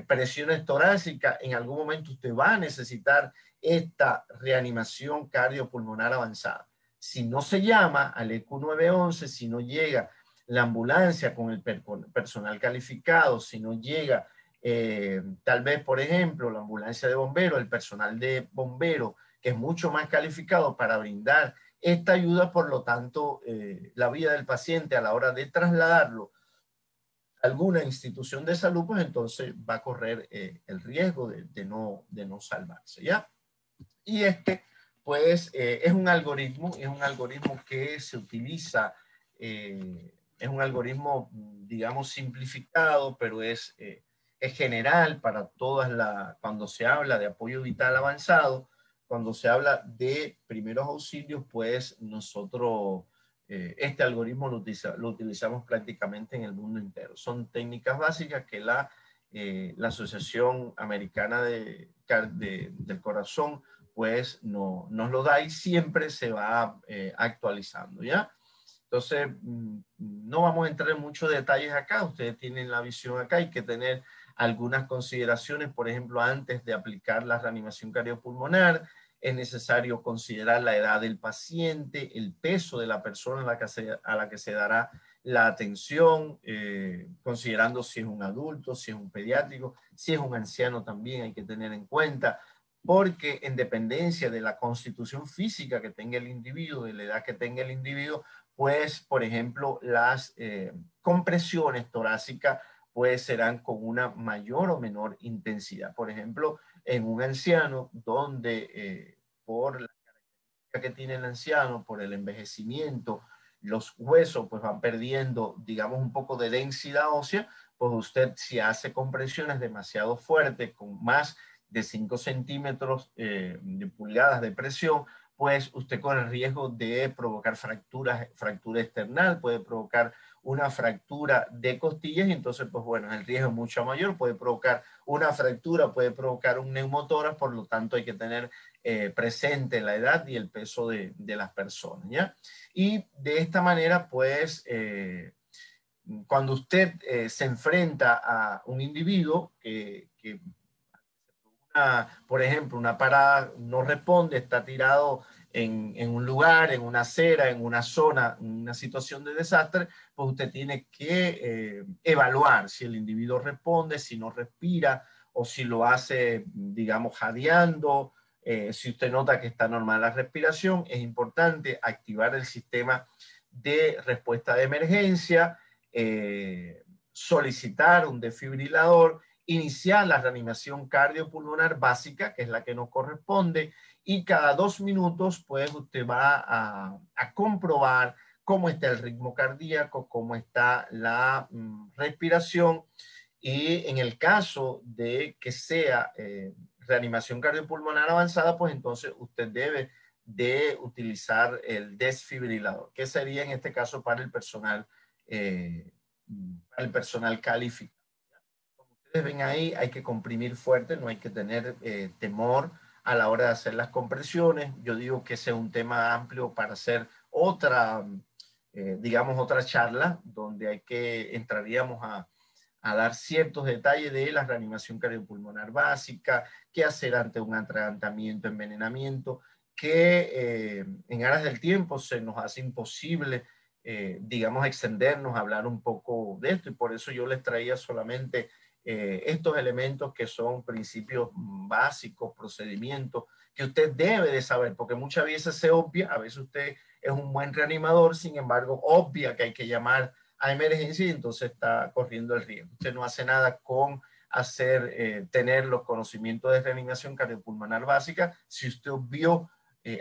presiones torácicas, en algún momento usted va a necesitar esta reanimación cardiopulmonar avanzada. Si no se llama al ECU 911, si no llega la ambulancia con el personal calificado, si no llega tal vez, por ejemplo, la ambulancia de bomberos, el personal de bomberos, que es mucho más calificado para brindar esta ayuda, por lo tanto, la vida del paciente a la hora de trasladarlo a alguna institución de salud, pues entonces va a correr el riesgo de no salvarse, ¿ya? Y pues, es un algoritmo que se utiliza, es un algoritmo, digamos, simplificado, pero es general para cuando se habla de apoyo vital avanzado, cuando se habla de primeros auxilios, pues nosotros este algoritmo lo utilizamos prácticamente en el mundo entero. Son técnicas básicas que la Asociación Americana del Corazón pues nos lo da, y siempre se va actualizando, ¿ya? Entonces, no vamos a entrar en muchos detalles acá. Ustedes tienen la visión acá. Hay que tener algunas consideraciones. Por ejemplo, antes de aplicar la reanimación cardiopulmonar, es necesario considerar la edad del paciente, el peso de la persona a la que se dará la atención, considerando si es un adulto, si es un pediátrico, si es un anciano, también hay que tener en cuenta, porque en dependencia de la constitución física que tenga el individuo, de la edad que tenga el individuo, pues, por ejemplo, las compresiones torácicas pues serán con una mayor o menor intensidad. Por ejemplo, en un anciano, donde por la característica que tiene el anciano, por el envejecimiento, los huesos pues van perdiendo, digamos, un poco de densidad ósea, pues usted, si hace compresiones demasiado fuertes, con más de 5 centímetros de pulgadas de presión, pues usted corre el riesgo de provocar fractura external, puede provocar una fractura de costillas, y entonces, pues bueno, el riesgo es mucho mayor, puede provocar una fractura, puede provocar un neumotórax, por lo tanto hay que tener presente la edad y el peso de las personas, ¿ya? Y de esta manera, pues, cuando usted se enfrenta a un individuo que por ejemplo, una parada no responde, está tirado en un lugar, en una acera, en una zona, en una situación de desastre, pues usted tiene que evaluar si el individuo responde, si no respira, o si lo hace, digamos, jadeando. Si usted nota que está normal la respiración, es importante activar el sistema de respuesta de emergencia, solicitar un desfibrilador, iniciar la reanimación cardiopulmonar básica, que es la que nos corresponde, y cada 2 minutos, pues usted va a comprobar cómo está el ritmo cardíaco, cómo está la respiración, y en el caso de que sea reanimación cardiopulmonar avanzada, pues entonces usted debe de utilizar el desfibrilador, que sería en este caso para el personal para el personal calificado. Como ustedes ven ahí, hay que comprimir fuerte, no hay que tener temor a la hora de hacer las compresiones. Yo digo que ese es un tema amplio para hacer otra, digamos, otra charla, donde entraríamos a dar ciertos detalles de la reanimación cardiopulmonar básica, qué hacer ante un atragantamiento, envenenamiento, que en aras del tiempo se nos hace imposible, digamos, extendernos a hablar un poco de esto, y por eso yo les traía solamente estos elementos que son principios básicos, procedimientos, que usted debe de saber, porque muchas veces se obvia, a veces usted es un buen reanimador, sin embargo, obvia que hay que llamar a emergencia y entonces está corriendo el riesgo. Usted no hace nada con tener los conocimientos de reanimación cardiopulmonar básica si usted obvió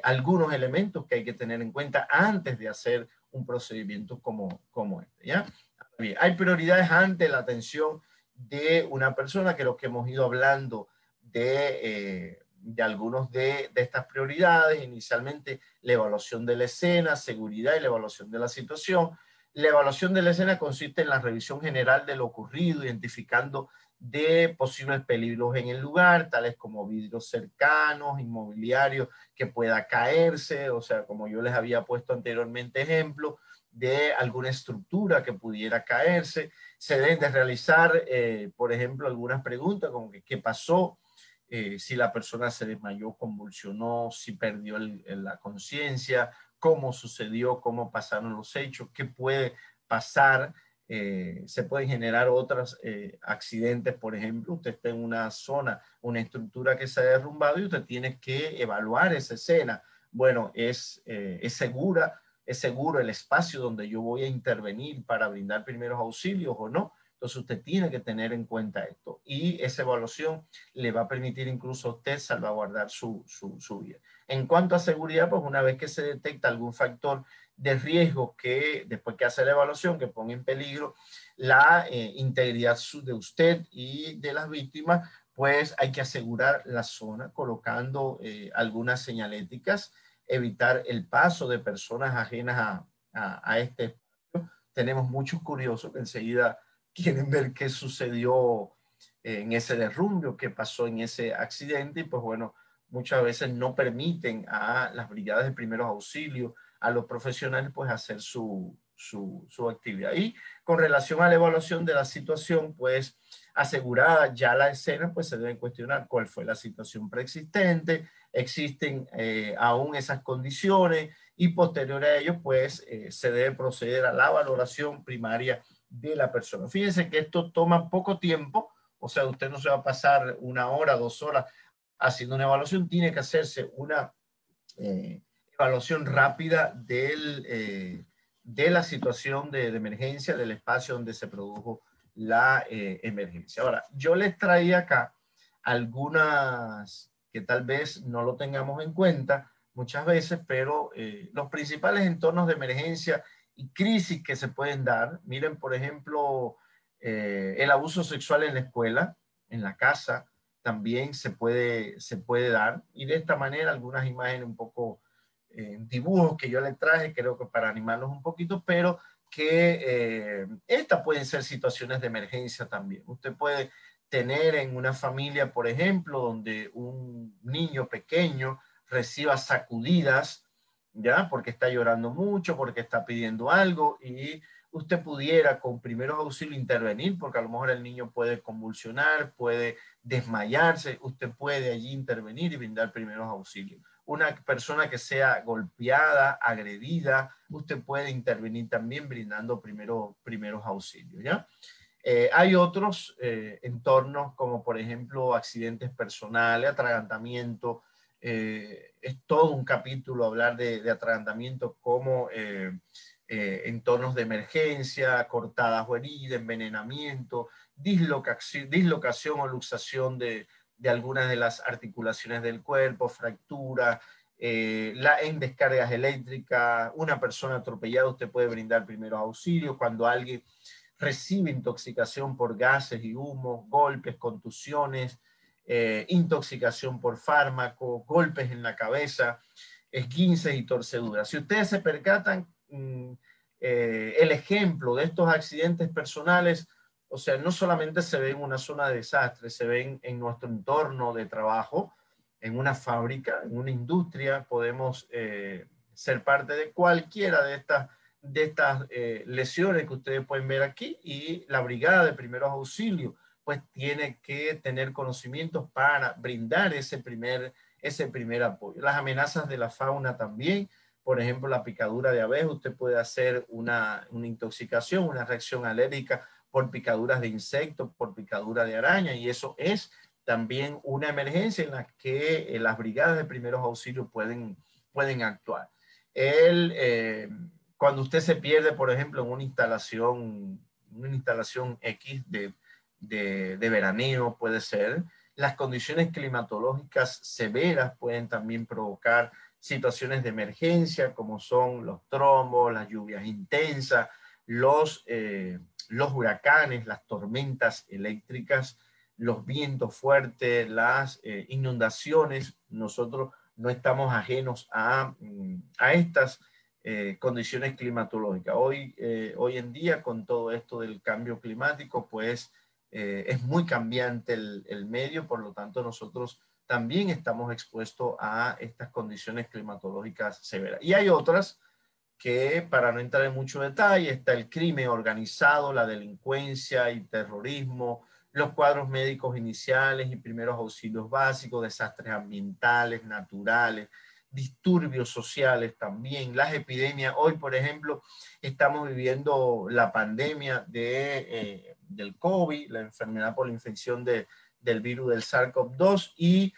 algunos elementos que hay que tener en cuenta antes de hacer un procedimiento como este, ¿ya? Bien, hay prioridades ante la atención de una persona, que es lo que hemos ido hablando de algunos de estas prioridades. Inicialmente, la evaluación de la escena, seguridad y la evaluación de la situación. La evaluación de la escena consiste en la revisión general de lo ocurrido, identificando de posibles peligros en el lugar, tales como vidrios cercanos, inmobiliarios que pueda caerse, o sea, como yo les había puesto anteriormente ejemplo, de alguna estructura que pudiera caerse. Se deben de realizar, por ejemplo, algunas preguntas como que, ¿qué pasó? Si la persona se desmayó, convulsionó, si perdió la conciencia, cómo sucedió, cómo pasaron los hechos, qué puede pasar. Se pueden generar otros accidentes, por ejemplo, usted está en una zona, una estructura que se ha derrumbado y usted tiene que evaluar esa escena. Bueno, ¿es seguro el espacio donde yo voy a intervenir para brindar primeros auxilios o no? Entonces usted tiene que tener en cuenta esto, y esa evaluación le va a permitir incluso a usted salvaguardar su vida. En cuanto a seguridad, pues una vez que se detecta algún factor de riesgo que después que hace la evaluación, que ponga en peligro la integridad de usted y de las víctimas, pues hay que asegurar la zona colocando algunas señaléticas, evitar el paso de personas ajenas a este espacio. Tenemos muchos curiosos que enseguida quieren ver qué sucedió en ese derrumbe o qué pasó en ese accidente, y pues bueno, muchas veces no permiten a las brigadas de primeros auxilios, a los profesionales, pues hacer su actividad. Y con relación a la evaluación de la situación, pues asegurada ya la escena, pues se debe cuestionar cuál fue la situación preexistente, existen aún esas condiciones, y posterior a ello, pues se debe proceder a la valoración primaria de la persona. Fíjense que esto toma poco tiempo, o sea, usted no se va a pasar 1 hora, 2 horas haciendo una evaluación, tiene que hacerse una evaluación rápida de la situación de emergencia, del espacio donde se produjo la emergencia. Ahora, yo les traía acá algunas que tal vez no lo tengamos en cuenta muchas veces, pero los principales entornos de emergencia y crisis que se pueden dar. Miren, por ejemplo, el abuso sexual en la escuela, en la casa, también se puede dar. Y de esta manera, algunas imágenes un poco, dibujos que yo les traje, creo que para animarlos un poquito, pero que estas pueden ser situaciones de emergencia también. Usted puede tener en una familia, por ejemplo, donde un niño pequeño reciba sacudidas, ¿ya? Porque está llorando mucho, porque está pidiendo algo, y usted pudiera con primeros auxilios intervenir, porque a lo mejor el niño puede convulsionar, puede desmayarse, usted puede allí intervenir y brindar primeros auxilios. Una persona que sea golpeada, agredida, usted puede intervenir también brindando primeros auxilios, ¿ya? Hay otros entornos, como por ejemplo accidentes personales, atragantamiento. Es todo un capítulo hablar de atragantamiento como entornos de emergencia, cortadas o heridas, envenenamiento, dislocación o luxación de algunas de las articulaciones del cuerpo, fractura, en descargas eléctricas, una persona atropellada, usted puede brindar primeros auxilios. Cuando alguien recibe intoxicación por gases y humos, golpes, contusiones, intoxicación por fármaco, golpes en la cabeza, esguinces y torceduras. Si ustedes se percatan, el ejemplo de estos accidentes personales, o sea, no solamente se ven en una zona de desastre, se ven en nuestro entorno de trabajo, en una fábrica, en una industria. Podemos ser parte de cualquiera de estas lesiones que ustedes pueden ver aquí, y la brigada de primeros auxilios pues tiene que tener conocimientos para brindar ese primer apoyo. Las amenazas de la fauna también, por ejemplo, la picadura de abeja. Usted puede hacer una intoxicación, una reacción alérgica por picaduras de insectos, por picadura de araña, y eso es también una emergencia en la que las brigadas de primeros auxilios pueden actuar. Cuando usted se pierde, por ejemplo, en una instalación X de veraneo, puede ser, las condiciones climatológicas severas pueden también provocar situaciones de emergencia, como son los trombos, las lluvias intensas, los huracanes, las tormentas eléctricas, los vientos fuertes, las inundaciones. Nosotros no estamos ajenos a estas condiciones climatológicas. Hoy en día, con todo esto del cambio climático, pues es muy cambiante el medio, por lo tanto nosotros también estamos expuestos a estas condiciones climatológicas severas. Y hay otras que, para no entrar en mucho detalle, está el crimen organizado, la delincuencia y terrorismo, los cuadros médicos iniciales y primeros auxilios básicos, desastres ambientales, naturales, disturbios sociales también, las epidemias. Hoy, por ejemplo, estamos viviendo la pandemia del COVID, la enfermedad por la infección del virus del SARS-CoV-2, y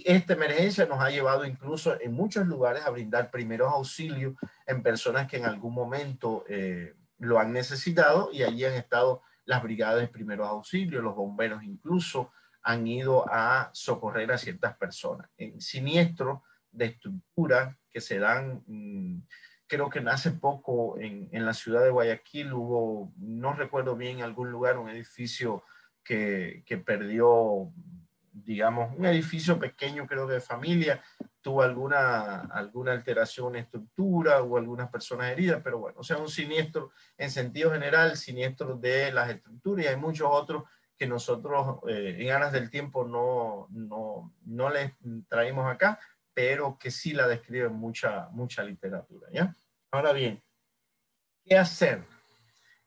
esta emergencia nos ha llevado incluso en muchos lugares a brindar primeros auxilios en personas que en algún momento lo han necesitado, y allí han estado las brigadas de primeros auxilios, los bomberos incluso han ido a socorrer a ciertas personas. En siniestros de estructura que se dan, creo que hace poco en la ciudad de Guayaquil hubo, no recuerdo bien, en algún lugar, un edificio que perdió, digamos, un edificio pequeño, creo que de familia, tuvo alguna alteración en estructura, hubo algunas personas heridas, pero bueno, o sea, un siniestro en sentido general, siniestro de las estructuras, y hay muchos otros que nosotros en aras del tiempo no les traemos acá, pero que sí la describe mucha literatura, ¿ya? Ahora bien, ¿qué hacer?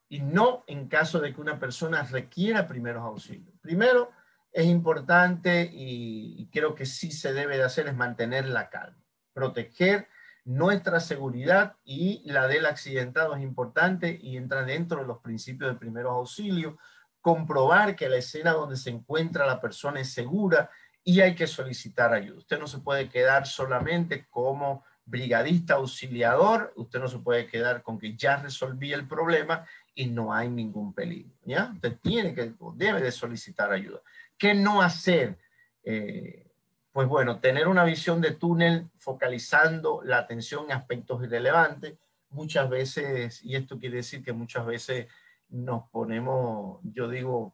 Y no en caso de que una persona requiera primeros auxilios. Primero, es importante, y creo que sí se debe de hacer, es mantener la calma. Proteger nuestra seguridad y la del accidentado es importante y entra dentro de los principios de primeros auxilios. Comprobar que la escena donde se encuentra la persona es segura y hay que solicitar ayuda. Usted no se puede quedar solamente como brigadista auxiliador, usted no se puede quedar con que ya resolví el problema y no hay ningún peligro, ¿ya? Usted debe de solicitar ayuda. ¿Qué no hacer? Pues bueno, tener una visión de túnel focalizando la atención en aspectos irrelevantes. Muchas veces, y esto quiere decir que muchas veces nos ponemos, yo digo,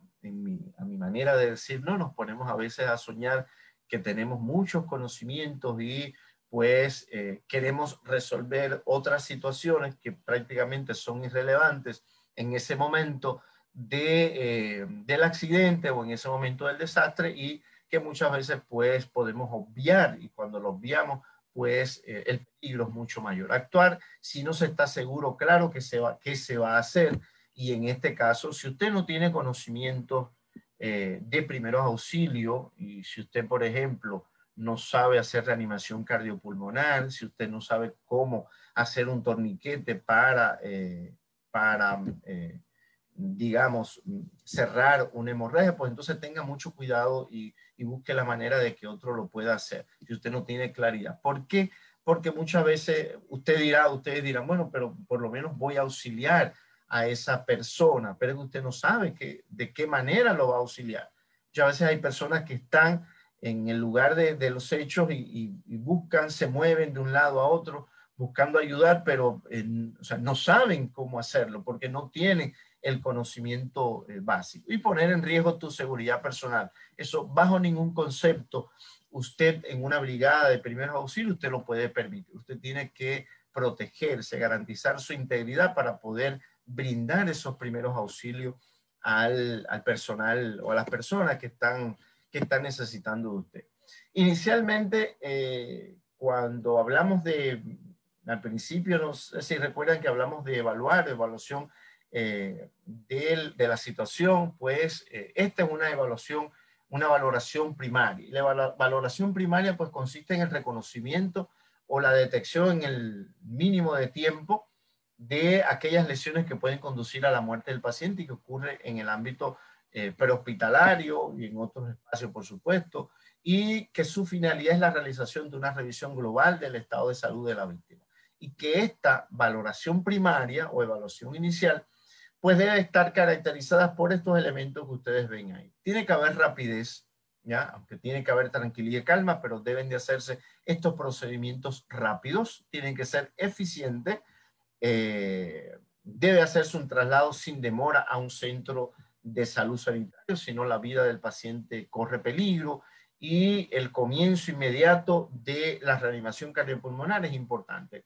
a mi manera de decir, no, nos ponemos a veces a soñar que tenemos muchos conocimientos y pues queremos resolver otras situaciones que prácticamente son irrelevantes en ese momento del accidente o en ese momento del desastre, y que muchas veces pues podemos obviar, y cuando lo obviamos pues el peligro es mucho mayor. Actuar si no se está seguro, claro que qué se va a hacer, y en este caso si usted no tiene conocimiento de primeros auxilios, y si usted por ejemplo no sabe hacer reanimación cardiopulmonar, si usted no sabe cómo hacer un torniquete para digamos, cerrar una hemorragia, pues entonces tenga mucho cuidado y busque la manera de que otro lo pueda hacer, si usted no tiene claridad. ¿Por qué? Porque muchas veces ustedes dirán, bueno, pero por lo menos voy a auxiliar a esa persona, pero usted no sabe de qué manera lo va a auxiliar. Muchas veces hay personas que están en el lugar de los hechos y buscan, se mueven de un lado a otro buscando ayudar, pero o sea, no saben cómo hacerlo porque no tienen el conocimiento básico, y poner en riesgo tu seguridad personal. Eso bajo ningún concepto usted en una brigada de primeros auxilios usted lo puede permitir. Usted tiene que protegerse, garantizar su integridad para poder brindar esos primeros auxilios al personal o a las personas que están necesitando de usted. Inicialmente, cuando hablamos al principio, no sé si recuerdan que hablamos de evaluación de la situación, pues esta es una valoración primaria. La valoración primaria pues consiste en el reconocimiento o la detección en el mínimo de tiempo de aquellas lesiones que pueden conducir a la muerte del paciente y que ocurre en el ámbito prehospitalario y en otros espacios, por supuesto, y que su finalidad es la realización de una revisión global del estado de salud de la víctima. Y que esta valoración primaria o evaluación inicial pues debe estar caracterizada por estos elementos que ustedes ven ahí. Tiene que haber rapidez, ¿ya? Aunque tiene que haber tranquilidad y calma, pero deben de hacerse estos procedimientos rápidos, tienen que ser eficientes, debe hacerse un traslado sin demora a un centro de salud sanitario, si no la vida del paciente corre peligro, y el comienzo inmediato de la reanimación cardiopulmonar es importante.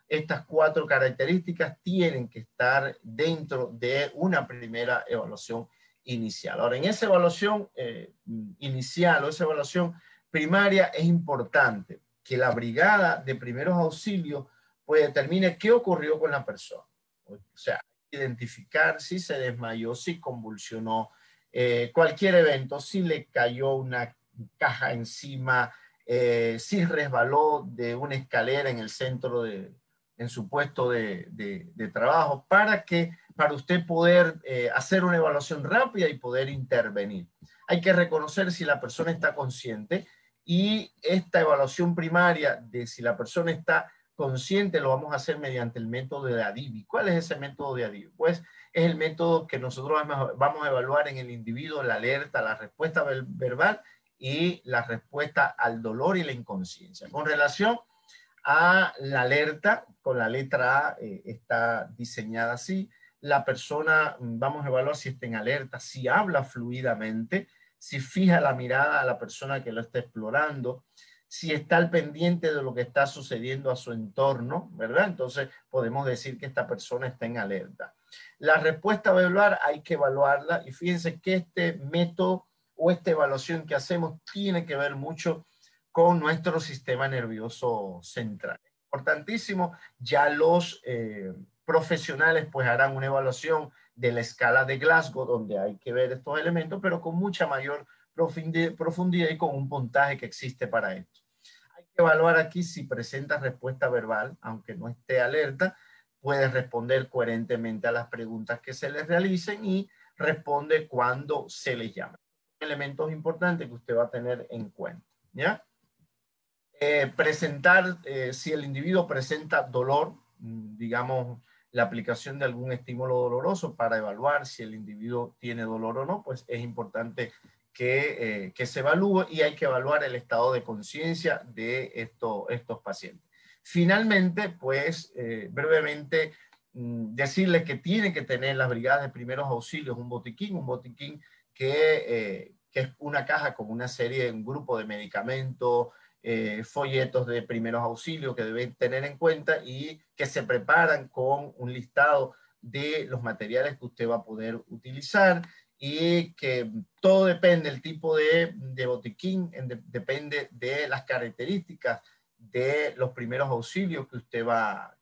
Estas 4 características tienen que estar dentro de una primera evaluación inicial. Ahora, en esa evaluación inicial o esa evaluación primaria es importante que la brigada de primeros auxilios pues determine qué ocurrió con la persona. O sea, identificar si se desmayó, si convulsionó, cualquier evento, si le cayó una caja encima, si resbaló de una escalera en el centro en su puesto de trabajo, para usted poder hacer una evaluación rápida y poder intervenir. Hay que reconocer si la persona está consciente, y esta evaluación primaria de si la persona está consciente lo vamos a hacer mediante el método de ADIBI. ¿Cuál es ese método de ADIBI? Pues es el método que nosotros vamos a evaluar en el individuo la alerta, la respuesta verbal y la respuesta al dolor y la inconsciencia. Con relación a la alerta, con la letra A está diseñada así. La persona, vamos a evaluar si está en alerta, si habla fluidamente, si fija la mirada a la persona que lo está explorando, si está al pendiente de lo que está sucediendo a su entorno, ¿verdad? Entonces podemos decir que esta persona está en alerta. La respuesta verbal hay que evaluarla, y fíjense que este método o esta evaluación que hacemos tiene que ver mucho con nuestro sistema nervioso central. Importantísimo, ya los profesionales pues harán una evaluación de la escala de Glasgow, donde hay que ver estos elementos, pero con mucha mayor profundidad y con un puntaje que existe para esto. Hay que evaluar aquí si presenta respuesta verbal, aunque no esté alerta, puede responder coherentemente a las preguntas que se les realicen y responde cuando se les llama. Elementos importantes que usted va a tener en cuenta, ¿ya? Si el individuo presenta dolor, digamos, la aplicación de algún estímulo doloroso para evaluar si el individuo tiene dolor o no, pues es importante que se evalúe, y hay que evaluar el estado de conciencia de estos pacientes. Finalmente, pues brevemente decirles que tienen que tener las brigadas de primeros auxilios un botiquín que es una caja con una serie, un grupo de medicamentos, folletos de primeros auxilios que deben tener en cuenta y que se preparan con un listado de los materiales que usted va a poder utilizar, y que todo depende del tipo de botiquín, depende de las características de los primeros auxilios que usted va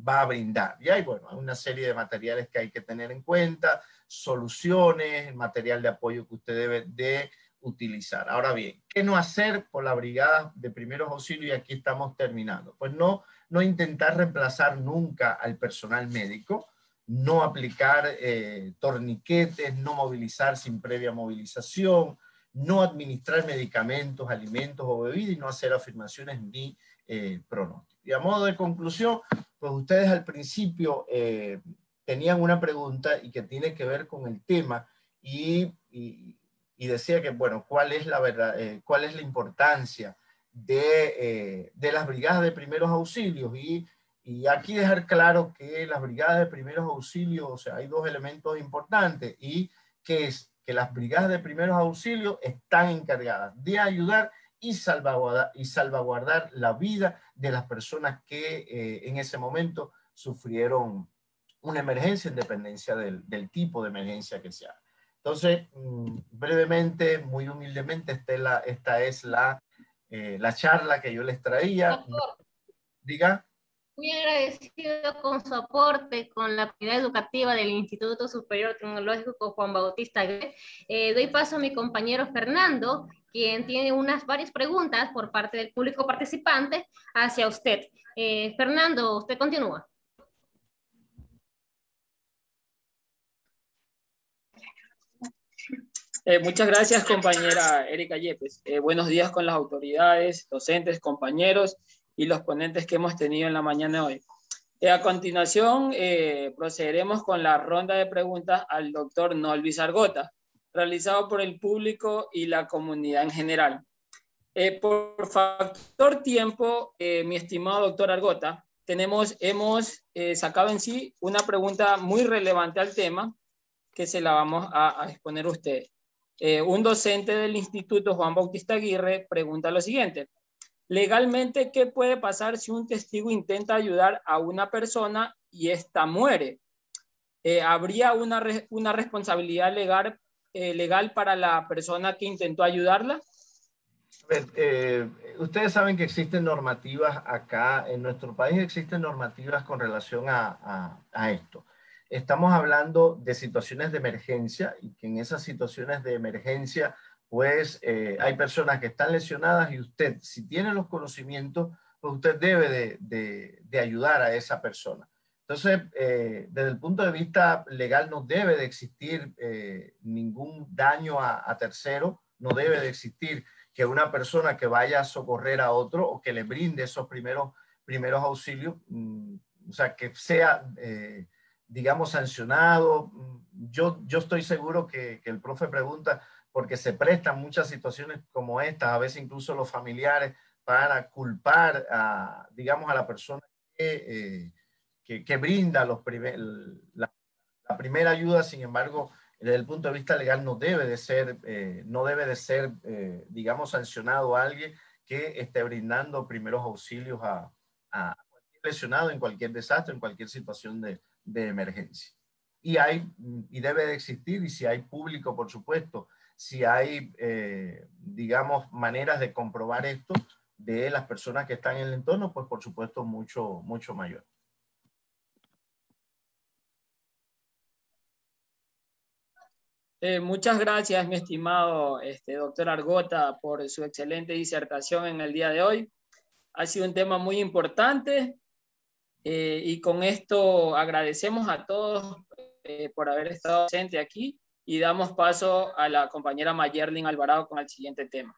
a brindar. Y hay, bueno, una serie de materiales que hay que tener en cuenta, soluciones, material de apoyo que usted debe de utilizar. Ahora bien, ¿qué no hacer por la brigada de primeros auxilios? Y aquí estamos terminando. Pues no intentar reemplazar nunca al personal médico, no aplicar torniquetes, no movilizar sin previa movilización, no administrar medicamentos, alimentos o bebidas, y no hacer afirmaciones ni pronósticos. Y a modo de conclusión, pues ustedes al principio tenían una pregunta y que tiene que ver con el tema, y decía que, bueno, ¿cuál es la verdad, cuál es la importancia de las brigadas de primeros auxilios? Y aquí dejar claro que las brigadas de primeros auxilios, o sea, hay 2 elementos importantes, y que es que las brigadas de primeros auxilios están encargadas de ayudar y salvaguardar la vida de las personas que en ese momento sufrieron una emergencia en dependencia del tipo de emergencia que sea. Entonces, brevemente, muy humildemente, esta es la charla que yo les traía. Doctor, diga. Muy agradecido con su aporte con la comunidad educativa del Instituto Superior Tecnológico Juan Bautista Aguirre. Doy paso a mi compañero Fernando, quien tiene varias preguntas por parte del público participante hacia usted. Fernando, usted continúa. Muchas gracias, compañera Erika Yepes. Buenos días con las autoridades, docentes, compañeros y los ponentes que hemos tenido en la mañana de hoy. A continuación, procederemos con la ronda de preguntas al doctor Nolvis Argota, realizado por el público y la comunidad en general. Por factor tiempo, mi estimado doctor Argota, hemos sacado en sí una pregunta muy relevante al tema que se la vamos a exponer a usted. Un docente del Instituto Juan Bautista Aguirre pregunta lo siguiente: legalmente, ¿qué puede pasar si un testigo intenta ayudar a una persona y ésta muere? ¿Habría una responsabilidad legal para la persona que intentó ayudarla? Ustedes saben que existen normativas acá en nuestro país, existen normativas con relación a esto. Estamos hablando de situaciones de emergencia y que en esas situaciones de emergencia pues hay personas que están lesionadas y usted, si tiene los conocimientos, pues usted debe de ayudar a esa persona. Entonces, desde el punto de vista legal no debe de existir ningún daño a tercero, no debe de existir que una persona que vaya a socorrer a otro o que le brinde esos primeros auxilios, o sea, que sea, digamos, sancionado. Yo estoy seguro que el profe pregunta porque se prestan muchas situaciones como estas, a veces incluso los familiares, para culpar a, digamos, a la persona que brinda la primera ayuda. Sin embargo, desde el punto de vista legal no debe de ser, digamos, sancionado a alguien que esté brindando primeros auxilios a cualquier lesionado en cualquier desastre, en cualquier situación de emergencia. Y debe de existir, y si hay público, por supuesto, si hay, digamos, maneras de comprobar esto de las personas que están en el entorno, pues por supuesto mucho mayor. Muchas gracias, mi estimado doctor Argota, por su excelente disertación en el día de hoy. Ha sido un tema muy importante y con esto agradecemos a todos por haber estado presente aquí y damos paso a la compañera Mayerlin Alvarado con el siguiente tema.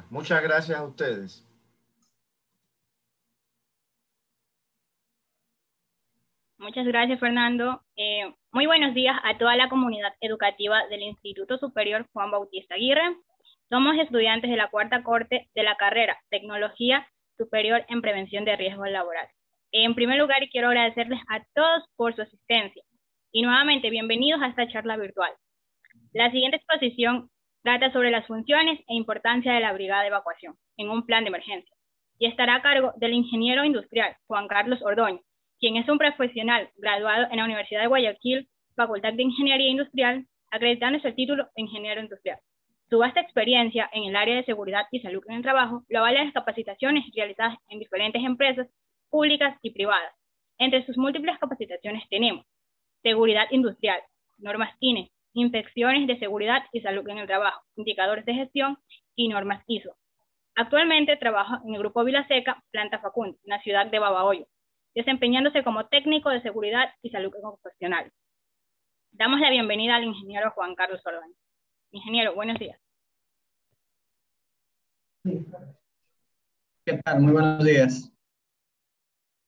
Muchas gracias a ustedes. Muchas gracias, Fernando. Muy buenos días a toda la comunidad educativa del Instituto Superior Juan Bautista Aguirre. Somos estudiantes de la cuarta corte de la carrera Tecnología Superior en Prevención de Riesgos Laborales. En primer lugar, quiero agradecerles a todos por su asistencia y nuevamente bienvenidos a esta charla virtual. La siguiente exposición trata sobre las funciones e importancia de la brigada de evacuación en un plan de emergencia y estará a cargo del ingeniero industrial Juan Carlos Ordóñez, quien es un profesional graduado en la Universidad de Guayaquil, Facultad de Ingeniería Industrial, acreditándose el título de ingeniero industrial. Su vasta experiencia en el área de seguridad y salud en el trabajo lo avala las capacitaciones realizadas en diferentes empresas públicas y privadas. Entre sus múltiples capacitaciones tenemos seguridad industrial, normas INE, inspecciones de seguridad y salud en el trabajo, indicadores de gestión y normas ISO. Actualmente trabaja en el Grupo Vilaseca, Planta Facundo, en la ciudad de Babahoyo, desempeñándose como técnico de seguridad y salud ocupacional. Damos la bienvenida al ingeniero Juan Carlos Ordóñez. Ingeniero, buenos días. ¿Qué tal? Muy buenos días.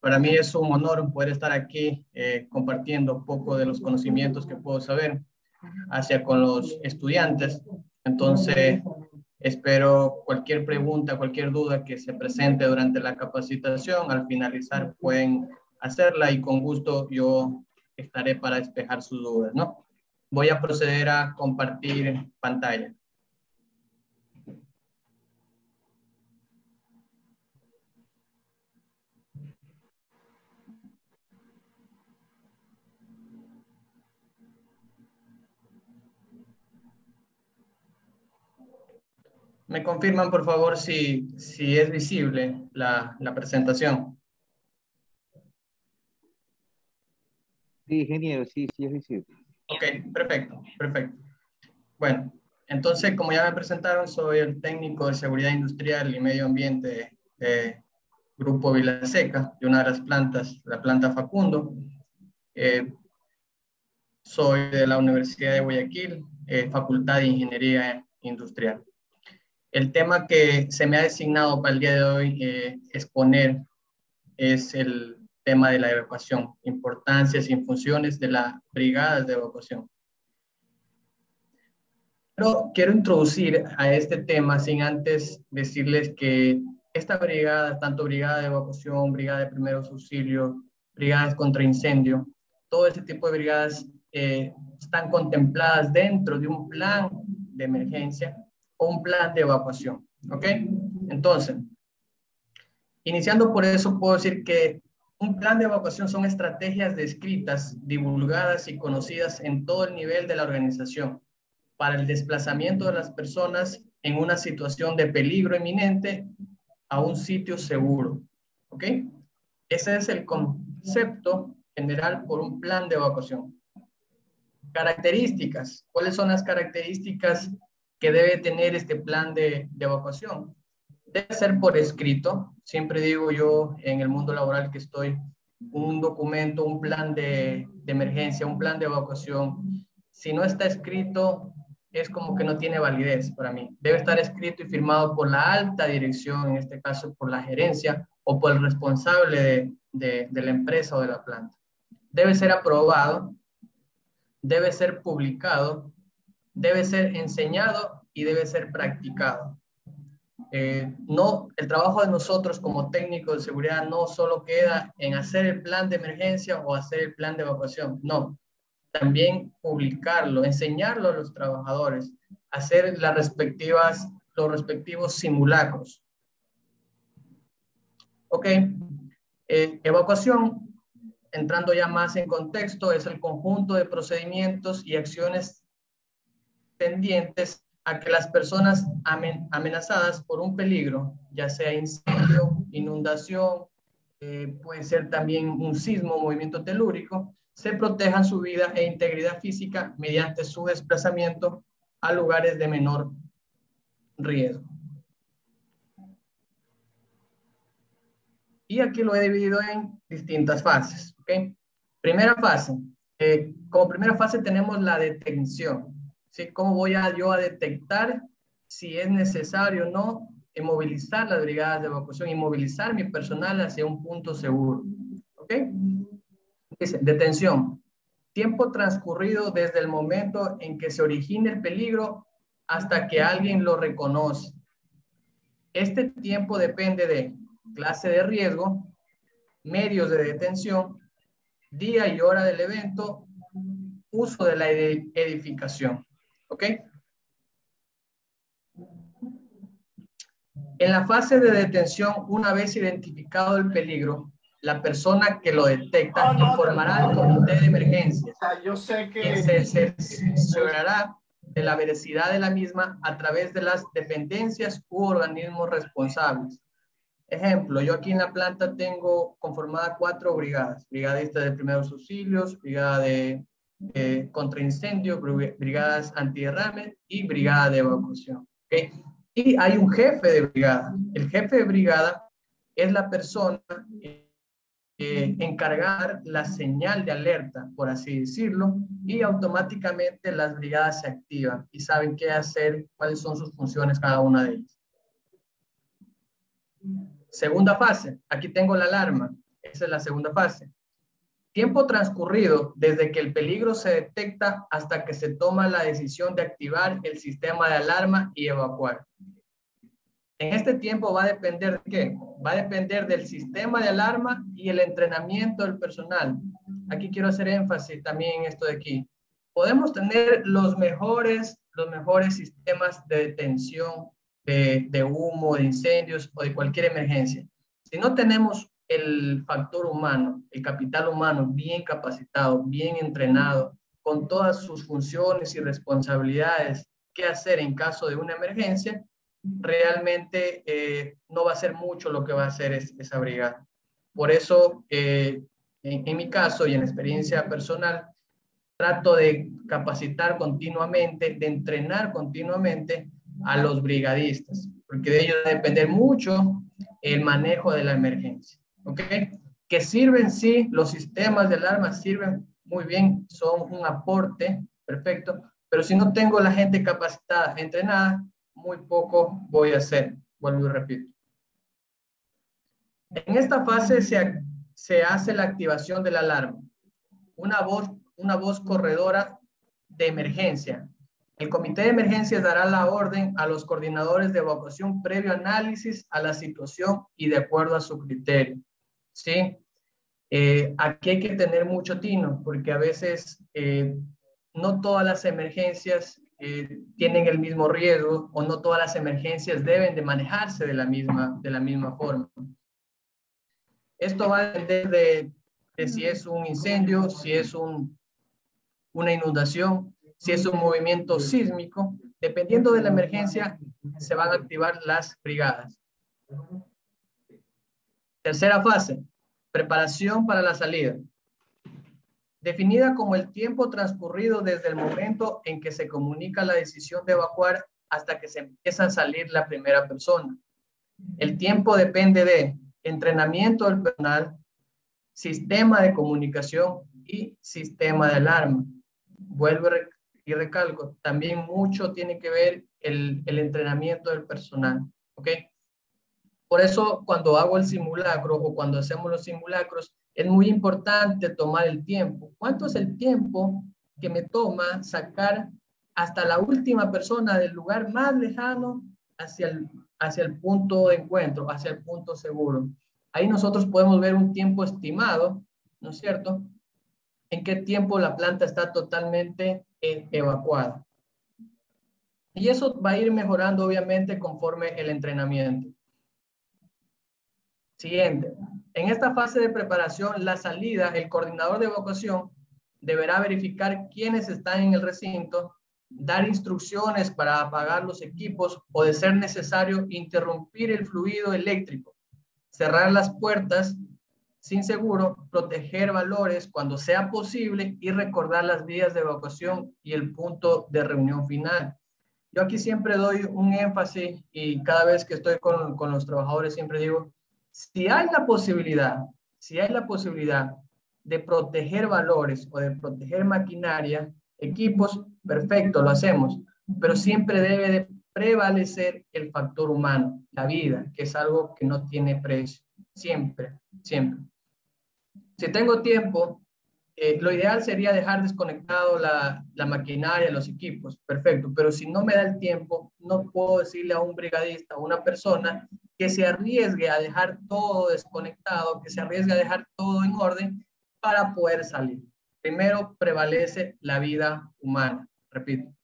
Para mí es un honor poder estar aquí compartiendo un poco de los conocimientos que puedo saber hacia con los estudiantes. Entonces, espero cualquier pregunta, cualquier duda que se presente durante la capacitación, al finalizar pueden hacerla y con gusto yo estaré para despejar sus dudas, ¿no? Voy a proceder a compartir pantalla. ¿Me confirman, por favor, si es visible la presentación? Sí, ingeniero, sí es visible. Ok, perfecto, perfecto. Bueno, entonces, como ya me presentaron, soy el técnico de seguridad industrial y medio ambiente de Grupo Vilaseca, de una de las plantas, la planta Facundo. Soy de la Universidad de Guayaquil, Facultad de Ingeniería Industrial. El tema que se me ha designado para el día de hoy exponer es el tema de la evacuación, importancias y funciones de las brigadas de evacuación. Pero quiero introducir a este tema sin antes decirles que esta brigada, tanto brigada de evacuación, brigada de primeros auxilios, brigadas contra incendio, todo ese tipo de brigadas están contempladas dentro de un plan de emergencia o un plan de evacuación, ¿ok? Entonces, iniciando por eso, puedo decir que un plan de evacuación son estrategias descritas, divulgadas y conocidas en todo el nivel de la organización para el desplazamiento de las personas en una situación de peligro inminente a un sitio seguro, ¿ok? Ese es el concepto general por un plan de evacuación. Características. ¿Cuáles son las características que debe tener este plan de evacuación? Debe ser por escrito. Siempre digo yo en el mundo laboral que estoy, un documento, un plan de emergencia, un plan de evacuación. Si no está escrito, es como que no tiene validez para mí. Debe estar escrito y firmado por la alta dirección, en este caso por la gerencia o por el responsable de la empresa o de la planta. Debe ser aprobado, debe ser publicado, debe ser enseñado y debe ser practicado. No, el trabajo de nosotros como técnicos de seguridad no solo queda en hacer el plan de emergencia o hacer el plan de evacuación, no. También publicarlo, enseñarlo a los trabajadores, hacer los respectivos simulacros. Ok, evacuación, entrando ya más en contexto, es el conjunto de procedimientos y acciones tendientes a que las personas amenazadas por un peligro, ya sea incendio, inundación, puede ser también un sismo, movimiento telúrico, se protejan su vida e integridad física mediante su desplazamiento a lugares de menor riesgo. Y aquí lo he dividido en distintas fases, ¿ok? Primera fase. Como primera fase tenemos la detención, ¿sí? ¿Cómo voy yo a detectar si es necesario o no movilizar las brigadas de evacuación y movilizar mi personal hacia un punto seguro? ¿Ok? Dice, detención. Tiempo transcurrido desde el momento en que se origina el peligro hasta que alguien lo reconoce. Este tiempo depende de clase de riesgo, medios de detención, día y hora del evento, uso de la edificación. ¿Ok? En la fase de detención, una vez identificado el peligro, la persona que lo detecta informará al comité de emergencias. Yo sé que se cerciorará de la veracidad de la misma a través de las dependencias u organismos responsables. Ejemplo, yo aquí en la planta tengo conformada 4 brigadas: brigadistas de primeros auxilios, brigada de contraincendio, brigadas antiderrame y brigada de evacuación. ¿Okay? Y hay un jefe de brigada. El jefe de brigada es la persona encargar la señal de alerta, por así decirlo, y automáticamente las brigadas se activan y saben qué hacer, cuáles son sus funciones cada una de ellas. Segunda fase, aquí tengo la alarma, esa es la segunda fase. Tiempo transcurrido desde que el peligro se detecta hasta que se toma la decisión de activar el sistema de alarma y evacuar. En este tiempo va a depender de qué? Va a depender del sistema de alarma y el entrenamiento del personal. Aquí quiero hacer énfasis también en esto de aquí. Podemos tener los mejores sistemas de detención de humo, de incendios o de cualquier emergencia. Si no tenemos el factor humano, el capital humano bien capacitado, bien entrenado, con todas sus funciones y responsabilidades, qué hacer en caso de una emergencia, realmente no va a ser mucho lo que va a hacer esa brigada. Por eso, en mi caso y en experiencia personal, trato de capacitar continuamente, de entrenar continuamente a los brigadistas, porque de ellos va a depender mucho el manejo de la emergencia. ¿Ok? Que sirven, sí, los sistemas de alarma sirven muy bien, son un aporte perfecto, pero si no tengo la gente capacitada, entrenada, muy poco voy a hacer. Vuelvo y repito. En esta fase se hace la activación de la alarma. Una voz corredora de emergencia. El comité de emergencias dará la orden a los coordinadores de evacuación previo análisis a la situación y de acuerdo a su criterio. ¿Sí? Aquí hay que tener mucho tino, porque a veces no todas las emergencias tienen el mismo riesgo, o no todas las emergencias deben de manejarse de la misma forma. Esto va a depender de si es un incendio, si es una inundación, si es un movimiento sísmico. Dependiendo de la emergencia, se van a activar las brigadas. Tercera fase, preparación para la salida. Definida como el tiempo transcurrido desde el momento en que se comunica la decisión de evacuar hasta que se empieza a salir la primera persona. El tiempo depende de entrenamiento del personal, sistema de comunicación y sistema de alarma. Vuelvo y recalco, también mucho tiene que ver el entrenamiento del personal. ¿Ok? Por eso cuando hago el simulacro o cuando hacemos los simulacros, es muy importante tomar el tiempo. ¿Cuánto es el tiempo que me toma sacar hasta la última persona del lugar más lejano hacia el punto de encuentro, hacia el punto seguro? Ahí nosotros podemos ver un tiempo estimado, ¿no es cierto? En qué tiempo la planta está totalmente evacuada. Y eso va a ir mejorando obviamente conforme el entrenamiento. Siguiente. En esta fase de preparación, la salida, el coordinador de evacuación deberá verificar quiénes están en el recinto, dar instrucciones para apagar los equipos o, de ser necesario, interrumpir el fluido eléctrico, cerrar las puertas sin seguro, proteger valores cuando sea posible y recordar las vías de evacuación y el punto de reunión final. Yo aquí siempre doy un énfasis y cada vez que estoy con los trabajadores siempre digo, si hay la posibilidad de proteger valores o de proteger maquinaria, equipos, perfecto, lo hacemos, pero siempre debe de prevalecer el factor humano, la vida, que es algo que no tiene precio, siempre, siempre. Si tengo tiempo, lo ideal sería dejar desconectado la maquinaria, los equipos, perfecto, pero si no me da el tiempo, no puedo decirle a un brigadista, a una persona, que se arriesgue a dejar todo desconectado, que se arriesgue a dejar todo en orden para poder salir. Primero prevalece la vida humana, repito.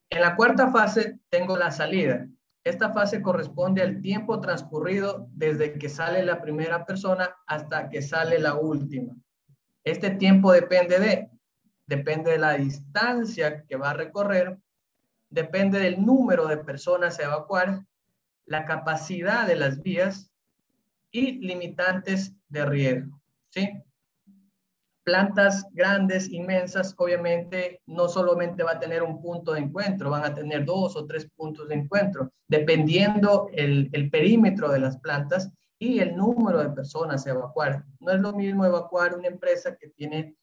En la cuarta fase tengo la salida. Esta fase corresponde al tiempo transcurrido desde que sale la primera persona hasta que sale la última. Este tiempo depende de la distancia que va a recorrer, depende del número de personas a evacuar, la capacidad de las vías y limitantes de riesgo, ¿sí? Plantas grandes, inmensas, obviamente no solamente va a tener un punto de encuentro, van a tener 2 o 3 puntos de encuentro, dependiendo el perímetro de las plantas y el número de personas a evacuar. No es lo mismo evacuar una empresa que tiene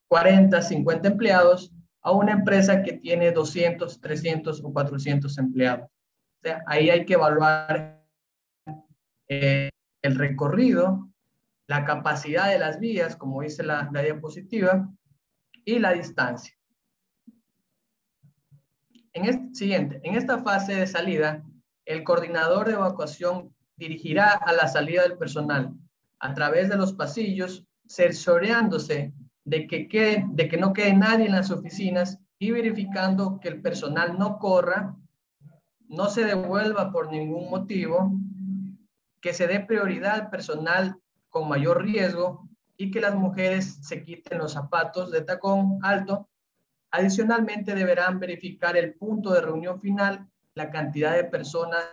40, 50 empleados a una empresa que tiene 200, 300 o 400 empleados. O sea, ahí hay que evaluar el recorrido, la capacidad de las vías, como dice la diapositiva, y la distancia. En esta fase de salida, el coordinador de evacuación dirigirá a la salida del personal a través de los pasillos, cerciorándose de que no quede nadie en las oficinas y verificando que el personal no corra, no se devuelva por ningún motivo, que se dé prioridad al personal con mayor riesgo y que las mujeres se quiten los zapatos de tacón alto Adicionalmente, deberán verificar el punto de reunión final, la cantidad de personas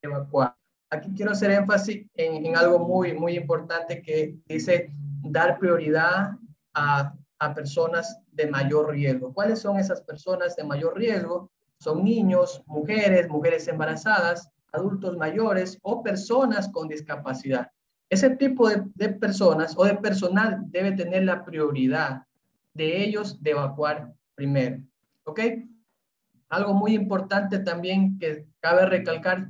evacuadas. Aquí quiero hacer énfasis en algo muy importante que dice dar prioridad a personas de mayor riesgo. ¿Cuáles son esas personas de mayor riesgo? Son niños, mujeres embarazadas, adultos mayores o personas con discapacidad. Ese tipo de personas o de personal debe tener la prioridad de ellos de evacuar primero. ¿Ok? Algo muy importante también que cabe recalcar,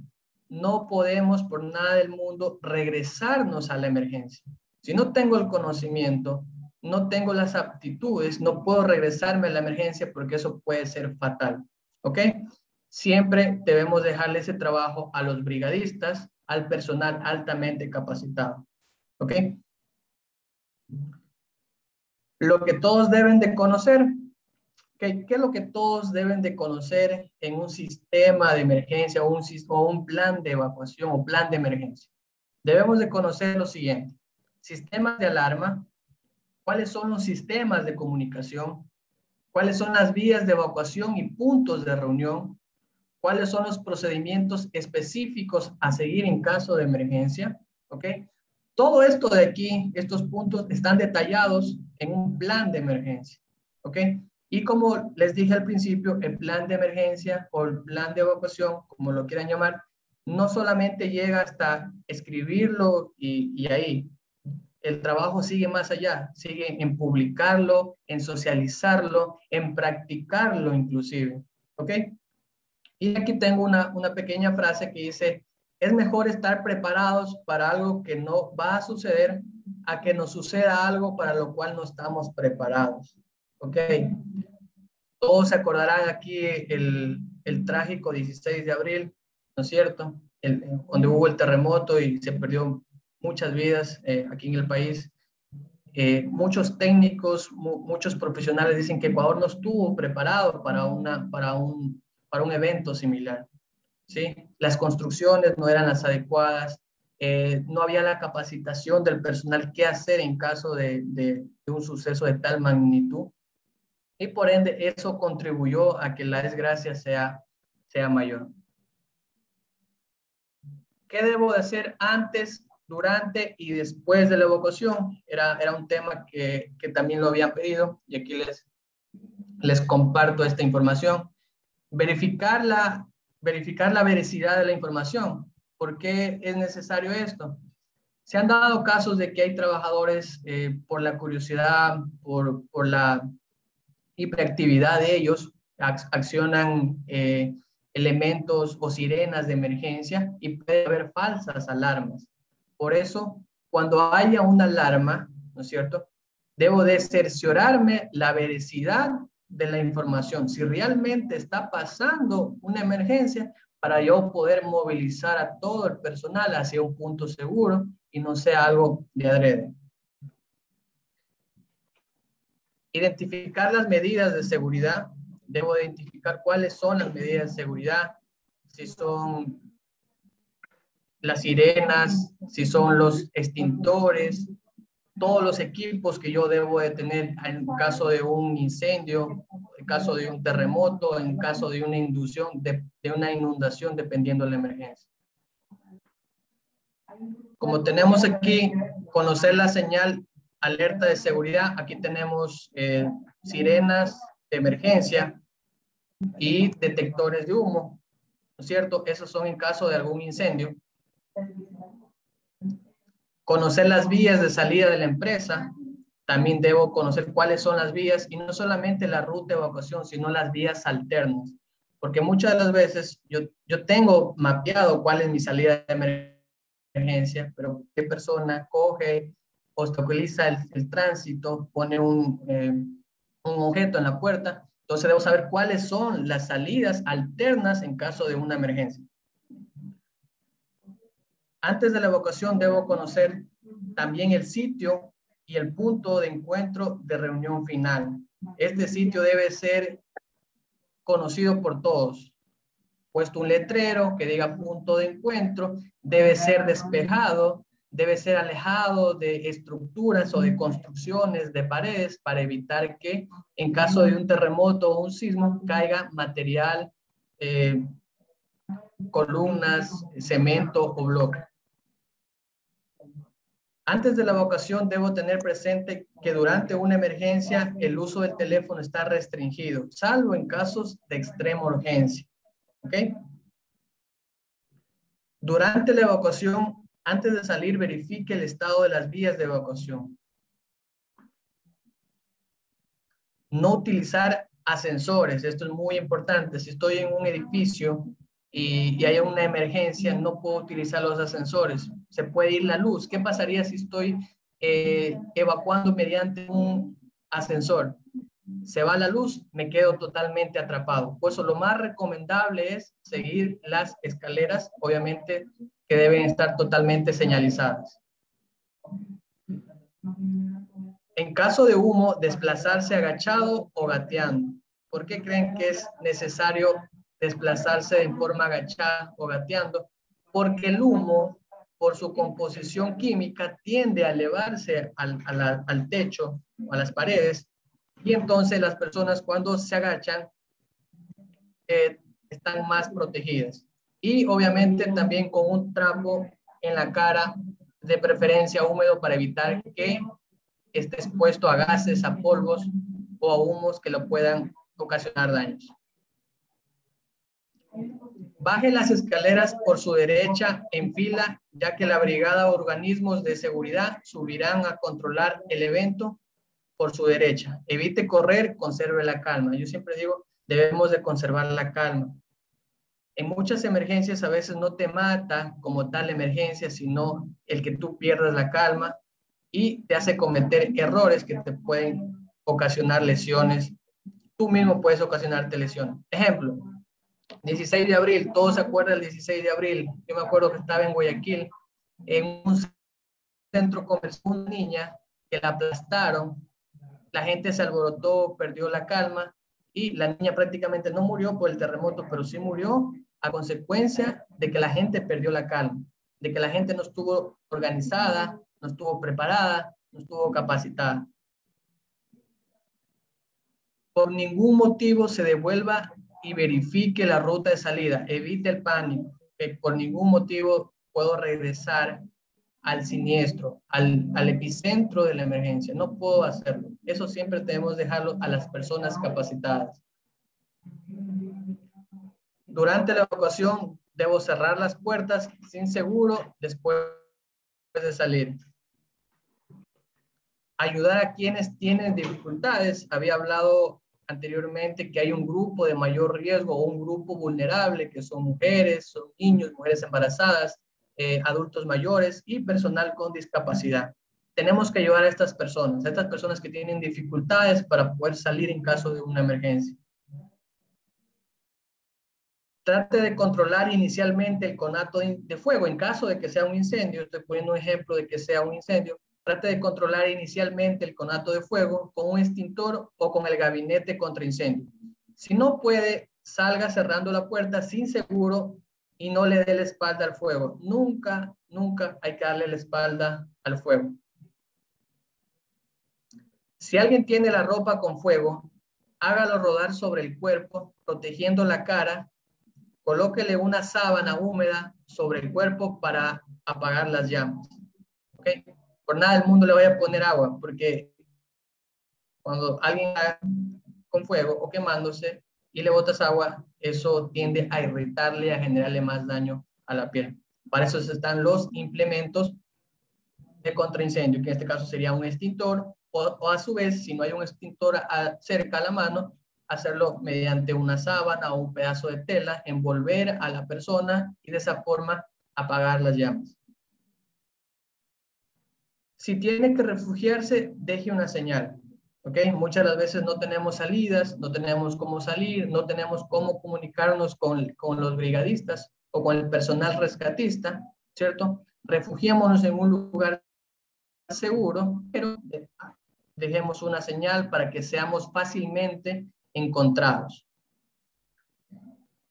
no podemos por nada del mundo regresarnos a la emergencia. Si no tengo el conocimiento, no tengo las aptitudes, no puedo regresarme a la emergencia porque eso puede ser fatal. ¿Ok? Siempre debemos dejarle ese trabajo a los brigadistas, al personal altamente capacitado. ¿Ok? Lo que todos deben de conocer. ¿Qué es lo que todos deben de conocer en un sistema de emergencia o un plan de evacuación o plan de emergencia? Debemos de conocer lo siguiente. Sistemas de alarma. ¿Cuáles son los sistemas de comunicación? ¿Cuáles son las vías de evacuación y puntos de reunión? ¿Cuáles son los procedimientos específicos a seguir en caso de emergencia? ¿Ok? Todo esto de aquí, estos puntos, están detallados en un plan de emergencia. ¿Ok? Y como les dije al principio, el plan de emergencia o el plan de evacuación, como lo quieran llamar, no solamente llega hasta escribirlo y ahí. El trabajo sigue más allá, sigue en publicarlo, en socializarlo, en practicarlo inclusive. ¿Ok? Y aquí tengo una pequeña frase que dice, es mejor estar preparados para algo que no va a suceder a que nos suceda algo para lo cual no estamos preparados. ¿Ok? Todos se acordarán aquí el trágico 16 de abril, ¿no es cierto? Cuando hubo el terremoto y se perdió muchas vidas aquí en el país. Muchos técnicos, muchos profesionales dicen que Ecuador no estuvo preparado para un evento similar. ¿Sí? Las construcciones no eran las adecuadas, no había la capacitación del personal qué hacer en caso de un suceso de tal magnitud. Y por ende, eso contribuyó a que la desgracia sea mayor. ¿Qué debo de hacer antes, durante y después de la evacuación? Era un tema que también lo habían pedido y aquí les comparto esta información. Verificar la veracidad de la información. ¿Por qué es necesario esto? Se han dado casos de que hay trabajadores por la curiosidad, por la hiperactividad de ellos, accionan elementos o sirenas de emergencia y puede haber falsas alarmas. Por eso, cuando haya una alarma, ¿no es cierto?, debo de cerciorarme la veracidad de la información, si realmente está pasando una emergencia, para yo poder movilizar a todo el personal hacia un punto seguro y no sea algo de adrede. Identificar las medidas de seguridad. Debo identificar cuáles son las medidas de seguridad, si son las sirenas, si son los extintores, todos los equipos que yo debo de tener en caso de un incendio, en caso de un terremoto, en caso de una inundación, dependiendo de la emergencia. Como tenemos aquí, conocer la señal alerta de seguridad, aquí tenemos sirenas de emergencia y detectores de humo, ¿no es cierto? Esos son en caso de algún incendio. Conocer las vías de salida de la empresa, también debo conocer cuáles son las vías y no solamente la ruta de evacuación, sino las vías alternas, porque muchas de las veces yo tengo mapeado cuál es mi salida de emergencia, pero qué persona coge, obstaculiza el tránsito, pone un objeto en la puerta. Entonces debo saber cuáles son las salidas alternas en caso de una emergencia. Antes de la evacuación debo conocer también el sitio y el punto de encuentro de reunión final. Este sitio debe ser conocido por todos. Puesto un letrero que diga punto de encuentro, debe ser despejado, debe ser alejado de estructuras o de construcciones de paredes para evitar que en caso de un terremoto o un sismo caiga material, columnas, cemento o bloque. Antes de la evacuación debo tener presente que durante una emergencia el uso del teléfono está restringido, salvo en casos de extrema urgencia. ¿Ok? Durante la evacuación, antes de salir, verifique el estado de las vías de evacuación. No utilizar ascensores, esto es muy importante. Si estoy en un edificio y hay una emergencia, no puedo utilizar los ascensores. Se puede ir la luz. ¿Qué pasaría si estoy evacuando mediante un ascensor? Se va la luz, me quedo totalmente atrapado. Por eso lo más recomendable es seguir las escaleras, obviamente que deben estar totalmente señalizadas. En caso de humo, desplazarse agachado o gateando. ¿Por qué creen que es necesario desplazarse de forma agachada o gateando? Porque el humo, por su composición química, tiende a elevarse al techo o a las paredes, y entonces las personas cuando se agachan están más protegidas. Y obviamente también con un trapo en la cara, de preferencia húmedo, para evitar que esté expuesto a gases, a polvos o a humos que lo puedan ocasionar daños. Baje las escaleras por su derecha en fila, ya que la brigada o organismos de seguridad subirán a controlar el evento por su derecha. Evite correr, conserve la calma. Yo siempre digo, debemos de conservar la calma. En muchas emergencias a veces no te mata como tal emergencia, sino el que tú pierdas la calma y te hace cometer errores que te pueden ocasionar lesiones. Tú mismo puedes ocasionarte lesiones. Ejemplo, 16 de abril, todos se acuerdan del 16 de abril. Yo me acuerdo que estaba en Guayaquil, en un centro comercial, una niña que la aplastaron, la gente se alborotó, perdió la calma y la niña prácticamente no murió por el terremoto, pero sí murió a consecuencia de que la gente perdió la calma, de que la gente no estuvo organizada, no estuvo preparada, no estuvo capacitada. Por ningún motivo se devuelva y verifique la ruta de salida. Evite el pánico. Por ningún motivo puedo regresar al siniestro, al epicentro de la emergencia. No puedo hacerlo. Eso siempre debemos dejarlo a las personas capacitadas. Durante la evacuación debo cerrar las puertas sin seguro después de salir. Ayudar a quienes tienen dificultades. Había hablado anteriormente que hay un grupo de mayor riesgo o un grupo vulnerable, que son mujeres, son niños, mujeres embarazadas, adultos mayores y personal con discapacidad. Tenemos que ayudar a estas personas que tienen dificultades para poder salir en caso de una emergencia. Trate de controlar inicialmente el conato de fuego en caso de que sea un incendio. Estoy poniendo un ejemplo de que sea un incendio. Trate de controlar inicialmente el conato de fuego con un extintor o con el gabinete contra incendio. Si no puede, salga cerrando la puerta sin seguro y no le dé la espalda al fuego. Nunca, nunca hay que darle la espalda al fuego. Si alguien tiene la ropa con fuego, hágalo rodar sobre el cuerpo, protegiendo la cara. Colóquele una sábana húmeda sobre el cuerpo para apagar las llamas. ¿Okay? Por nada del mundo le voy a poner agua, porque cuando alguien está con fuego o quemándose y le botas agua, eso tiende a irritarle y a generarle más daño a la piel. Para eso están los implementos de contraincendio, que en este caso sería un extintor, o a su vez, si no hay un extintor cerca a la mano, hacerlo mediante una sábana o un pedazo de tela, envolver a la persona y de esa forma apagar las llamas. Si tiene que refugiarse, deje una señal. ¿Okay? Muchas de las veces no tenemos salidas, no tenemos cómo salir, no tenemos cómo comunicarnos con los brigadistas o con el personal rescatista, ¿cierto? Refugiémonos en un lugar seguro, pero dejemos una señal para que seamos fácilmente encontrados.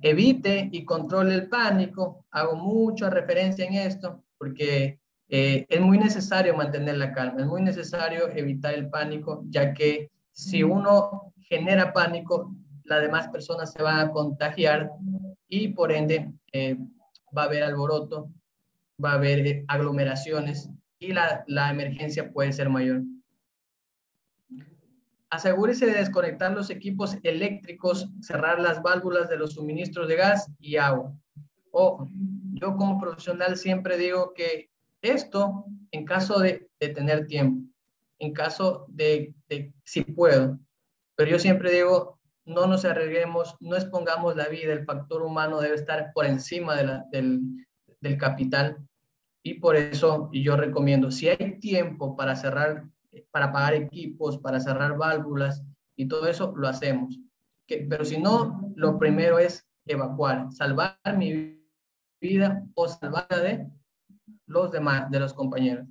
Evite y controle el pánico. Hago mucha referencia en esto porque es muy necesario mantener la calma, es muy necesario evitar el pánico, ya que si uno genera pánico, las demás personas se van a contagiar y por ende va a haber alboroto, va a haber aglomeraciones y la emergencia puede ser mayor. Asegúrese de desconectar los equipos eléctricos, cerrar las válvulas de los suministros de gas y agua. Ojo, yo como profesional siempre digo que esto en caso de tener tiempo, en caso de si puedo, pero yo siempre digo, no nos arriesguemos, no expongamos la vida, el factor humano debe estar por encima del capital, y por eso yo recomiendo, si hay tiempo para cerrar, para apagar equipos, para cerrar válvulas y todo eso, lo hacemos. Pero si no, lo primero es evacuar, salvar mi vida o salvar la de los demás, de los compañeros.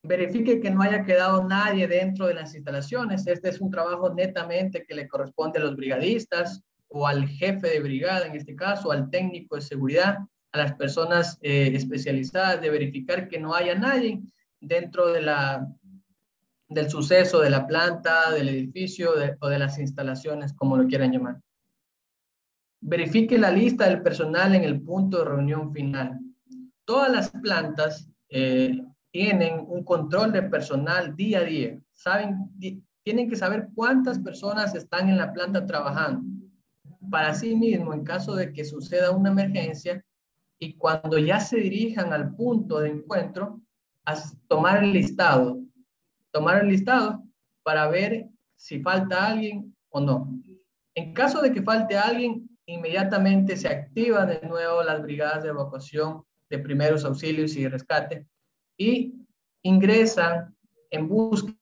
Verifique que no haya quedado nadie dentro de las instalaciones. Este es un trabajo netamente que le corresponde a los brigadistas o al jefe de brigada, en este caso, al técnico de seguridad, a las personas especializadas, de verificar que no haya nadie dentro de del suceso, de la planta, del edificio o de las instalaciones, como lo quieran llamar. Verifique la lista del personal en el punto de reunión final. Todas las plantas tienen un control de personal día a día. Tienen que saber cuántas personas están en la planta trabajando. Para sí mismo, en caso de que suceda una emergencia, y cuando ya se dirijan al punto de encuentro, a tomar el listado para ver si falta alguien o no. En caso de que falte alguien, inmediatamente se activan de nuevo las brigadas de evacuación, de primeros auxilios y rescate, y ingresan en búsqueda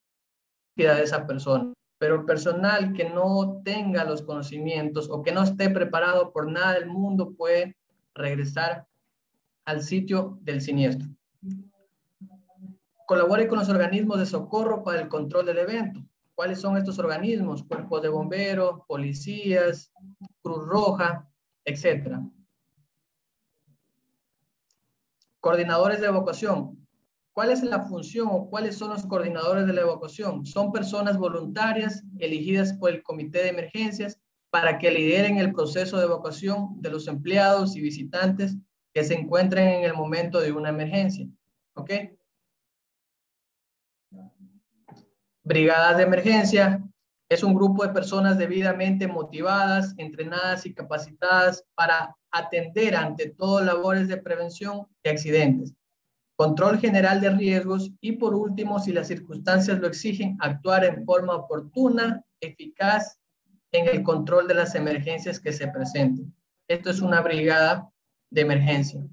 de esa persona. Pero el personal que no tenga los conocimientos o que no esté preparado por nada del mundo puede regresar al sitio del siniestro. Colabore con los organismos de socorro para el control del evento. ¿Cuáles son estos organismos? Cuerpos de bomberos, policías, Cruz Roja, etc. Coordinadores de evacuación. ¿Cuál es la función o cuáles son los coordinadores de la evacuación? Son personas voluntarias elegidas por el Comité de Emergencias para que lideren el proceso de evacuación de los empleados y visitantes que se encuentren en el momento de una emergencia. ¿Ok? Brigadas de emergencia es un grupo de personas debidamente motivadas, entrenadas y capacitadas para atender ante todo labores de prevención de accidentes, control general de riesgos y por último, si las circunstancias lo exigen, actuar en forma oportuna, eficaz en el control de las emergencias que se presenten. Esto es una brigada de emergencia.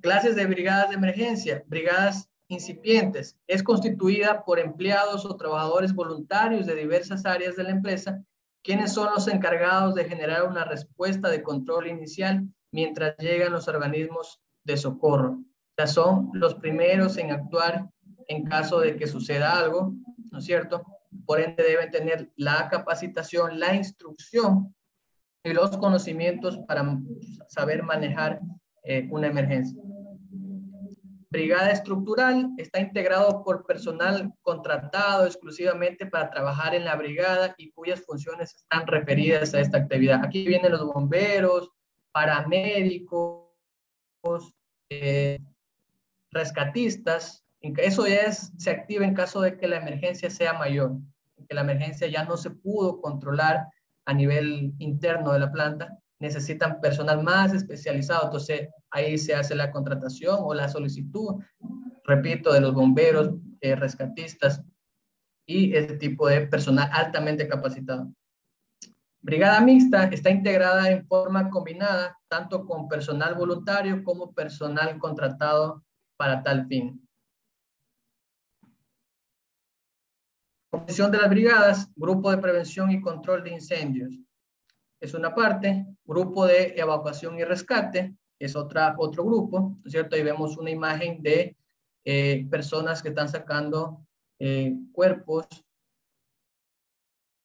Clases de brigadas de emergencia. Brigadas incipientes. Es constituida por empleados o trabajadores voluntarios de diversas áreas de la empresa, quienes son los encargados de generar una respuesta de control inicial mientras llegan los organismos de socorro. O sea, son los primeros en actuar en caso de que suceda algo, ¿no es cierto? Por ende deben tener la capacitación, la instrucción y los conocimientos para saber manejar una emergencia. Brigada estructural está integrado por personal contratado exclusivamente para trabajar en la brigada y cuyas funciones están referidas a esta actividad. Aquí vienen los bomberos, paramédicos, rescatistas. Eso ya se activa en caso de que la emergencia sea mayor, que la emergencia ya no se pudo controlar a nivel interno de la planta, necesitan personal más especializado, entonces ahí se hace la contratación o la solicitud, repito, de los bomberos, rescatistas y este tipo de personal altamente capacitado. Brigada mixta está integrada en forma combinada, tanto con personal voluntario como personal contratado para tal fin. Composición de las brigadas, grupo de prevención y control de incendios. Es una parte, grupo de evacuación y rescate, es otro grupo, ¿no es cierto? Ahí vemos una imagen de personas que están sacando cuerpos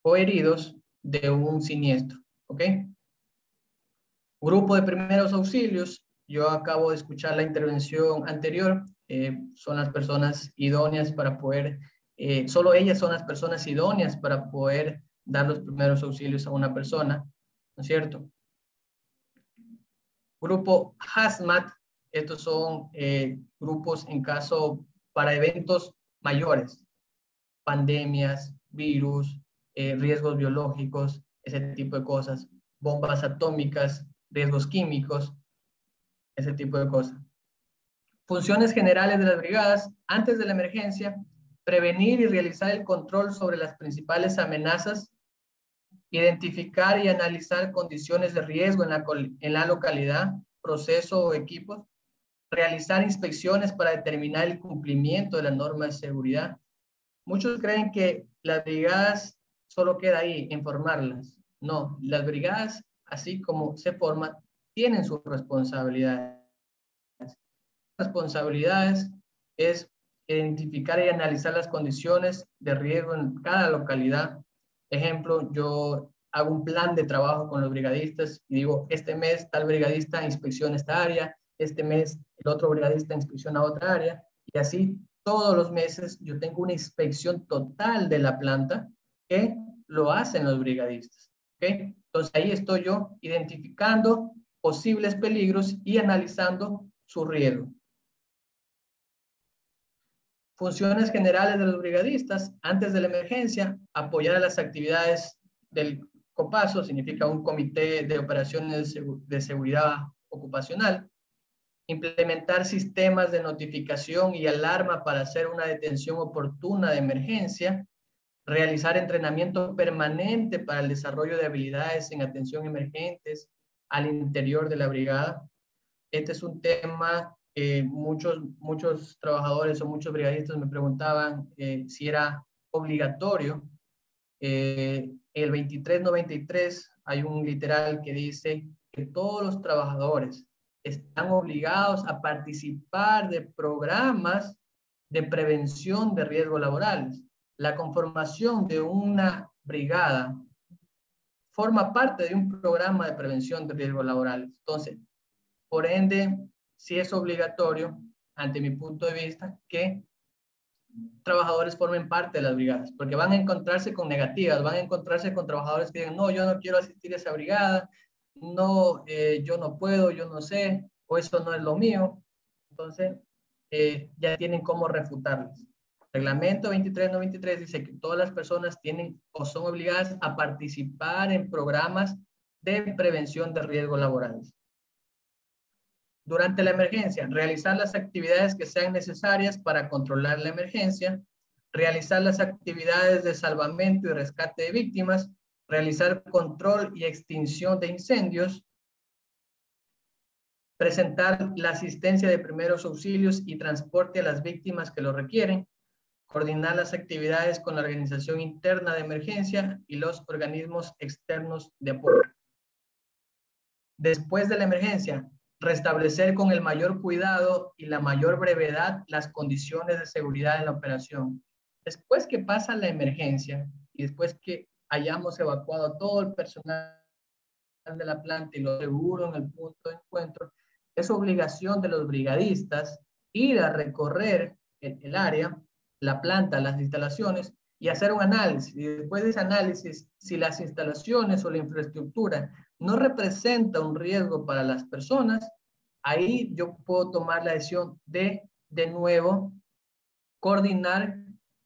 o heridos de un siniestro, ¿ok? Grupo de primeros auxilios yo acabo de escuchar la intervención anterior, son las personas idóneas para poder, solo ellas son las personas idóneas para poder dar los primeros auxilios a una persona, ¿no es cierto? Grupo HAZMAT, estos son grupos en caso para eventos mayores, pandemias, virus, riesgos biológicos, ese tipo de cosas, bombas atómicas, riesgos químicos, ese tipo de cosas. Funciones generales de las brigadas: antes de la emergencia, prevenir y realizar el control sobre las principales amenazas, identificar y analizar condiciones de riesgo en la localidad, proceso o equipos, realizar inspecciones para determinar el cumplimiento de las normas de seguridad. Muchos creen que las brigadas solo queda ahí, en formarlas. No, las brigadas, así como se forman, tienen sus responsabilidades. Responsabilidades es identificar y analizar las condiciones de riesgo en cada localidad. Ejemplo, yo hago un plan de trabajo con los brigadistas y digo, este mes tal brigadista inspecciona esta área, este mes el otro brigadista inspecciona otra área, y así todos los meses yo tengo una inspección total de la planta que lo hacen los brigadistas. ¿Okay? Entonces ahí estoy yo identificando posibles peligros y analizando su riesgo. Funciones generales de los brigadistas: antes de la emergencia, apoyar a las actividades del COPASO, significa un comité de operaciones de seguridad ocupacional, implementar sistemas de notificación y alarma para hacer una detención oportuna de emergencia, realizar entrenamiento permanente para el desarrollo de habilidades en atención emergentes al interior de la brigada. Este es un tema que muchos trabajadores o muchos brigadistas me preguntaban si era obligatorio. El 2393 hay un literal que dice que todos los trabajadores están obligados a participar de programas de prevención de riesgos laborales. La conformación de una brigada forma parte de un programa de prevención de riesgos laborales. Entonces, por ende, sí es obligatorio, ante mi punto de vista, que trabajadores formen parte de las brigadas, porque van a encontrarse con negativas, van a encontrarse con trabajadores que digan, no, yo no quiero asistir a esa brigada, no, yo no puedo, yo no sé, o eso no es lo mío. Entonces, ya tienen cómo refutarles. Reglamento 2393 dice que todas las personas tienen o son obligadas a participar en programas de prevención de riesgos laborales. Durante la emergencia, realizar las actividades que sean necesarias para controlar la emergencia, realizar las actividades de salvamento y rescate de víctimas, realizar control y extinción de incendios, presentar la asistencia de primeros auxilios y transporte a las víctimas que lo requieren, coordinar las actividades con la organización interna de emergencia y los organismos externos de apoyo. Después de la emergencia, restablecer con el mayor cuidado y la mayor brevedad las condiciones de seguridad en la operación. Después que pasa la emergencia y después que hayamos evacuado todo el personal de la planta y lo seguro en el punto de encuentro, es obligación de los brigadistas ir a recorrer el área, la planta, las instalaciones y hacer un análisis. Y después de ese análisis, si las instalaciones o la infraestructura no representa un riesgo para las personas, ahí yo puedo tomar la decisión de nuevo, coordinar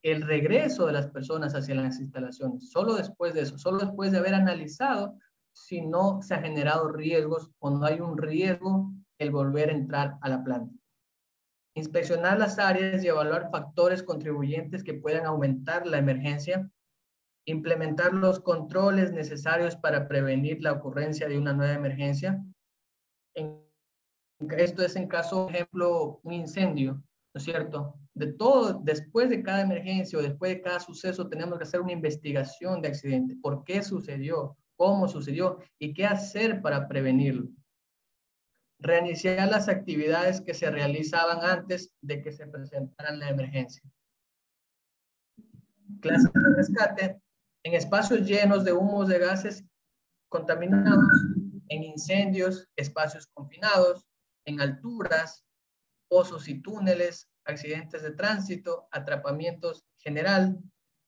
el regreso de las personas hacia las instalaciones. Solo después de eso, solo después de haber analizado si no se ha generado riesgos o no hay un riesgo el volver a entrar a la planta. Inspeccionar las áreas y evaluar factores contribuyentes que puedan aumentar la emergencia. Implementar los controles necesarios para prevenir la ocurrencia de una nueva emergencia. Esto es en caso, por ejemplo, un incendio, ¿no es cierto? De todo, después de cada emergencia o después de cada suceso, tenemos que hacer una investigación de accidente. ¿Por qué sucedió? ¿Cómo sucedió? ¿Y qué hacer para prevenirlo? Reiniciar las actividades que se realizaban antes de que se presentara la emergencia. Clases de rescate en espacios llenos de humos de gases contaminados, en incendios, espacios confinados, en alturas, pozos y túneles, accidentes de tránsito, atrapamientos general,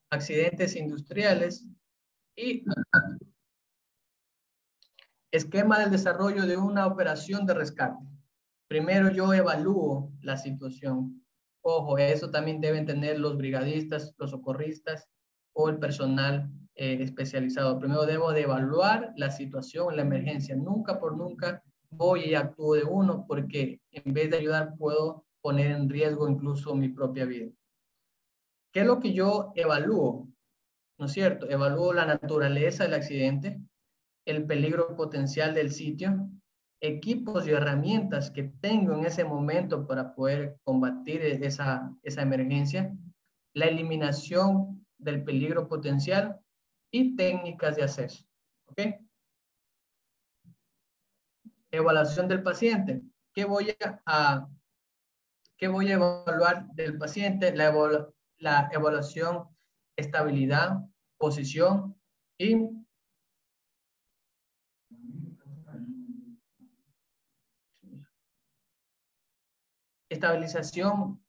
accidentes industriales y esquema del desarrollo de una operación de rescate. Primero yo evalúo la situación. Ojo, eso también deben tener los brigadistas, los socorristas o el personal especializado. Primero debo de evaluar la situación, la emergencia. Nunca por nunca voy y actúo de uno, porque en vez de ayudar puedo poner en riesgo incluso mi propia vida. ¿Qué es lo que yo evalúo? ¿No es cierto? Evalúo la naturaleza del accidente, el peligro potencial del sitio, equipos y herramientas que tengo en ese momento para poder combatir esa emergencia, la eliminación del peligro potencial y técnicas de acceso. ¿Ok? Evaluación del paciente. ¿Qué voy a evaluar del paciente? La evaluación, estabilidad, posición y estabilización,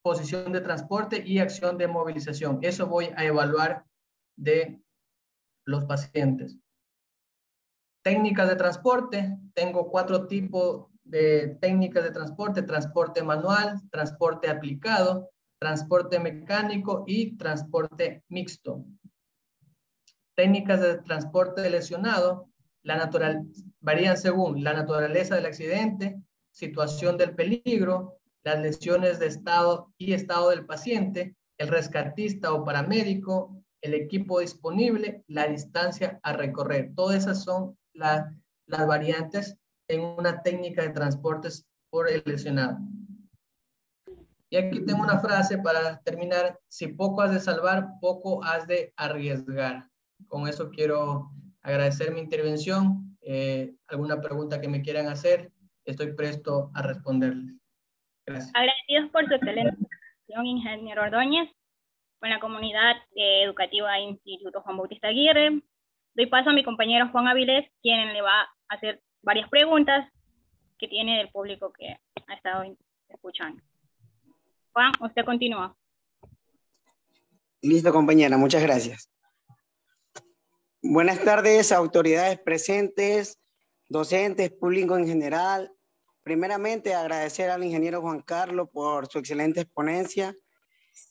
posición de transporte y acción de movilización. Eso voy a evaluar de los pacientes. Técnicas de transporte. Tengo 4 tipos de técnicas de transporte: transporte manual, transporte aplicado, transporte mecánico y transporte mixto. Técnicas de transporte lesionado. Varían según la naturaleza del accidente, situación del peligro, las lesiones de estado y estado del paciente, el rescatista o paramédico, el equipo disponible, la distancia a recorrer. Todas esas son las variantes en una técnica de transportes por el lesionado. Y aquí tengo una frase para terminar: si poco has de salvar, poco has de arriesgar. Con eso quiero agradecer mi intervención. ¿Alguna pregunta que me quieran hacer? Estoy presto a responderles. Gracias. Agradecidos por su excelente presentación, ingeniero Ordóñez, con la comunidad educativa Instituto Juan Bautista Aguirre. Doy paso a mi compañero Juan Avilés, quien le va a hacer varias preguntas que tiene del público que ha estado escuchando. Juan, usted continúa. Listo, compañera, muchas gracias. Buenas tardes, autoridades presentes, docentes, público en general. Primeramente, agradecer al ingeniero Juan Carlos por su excelente exponencia.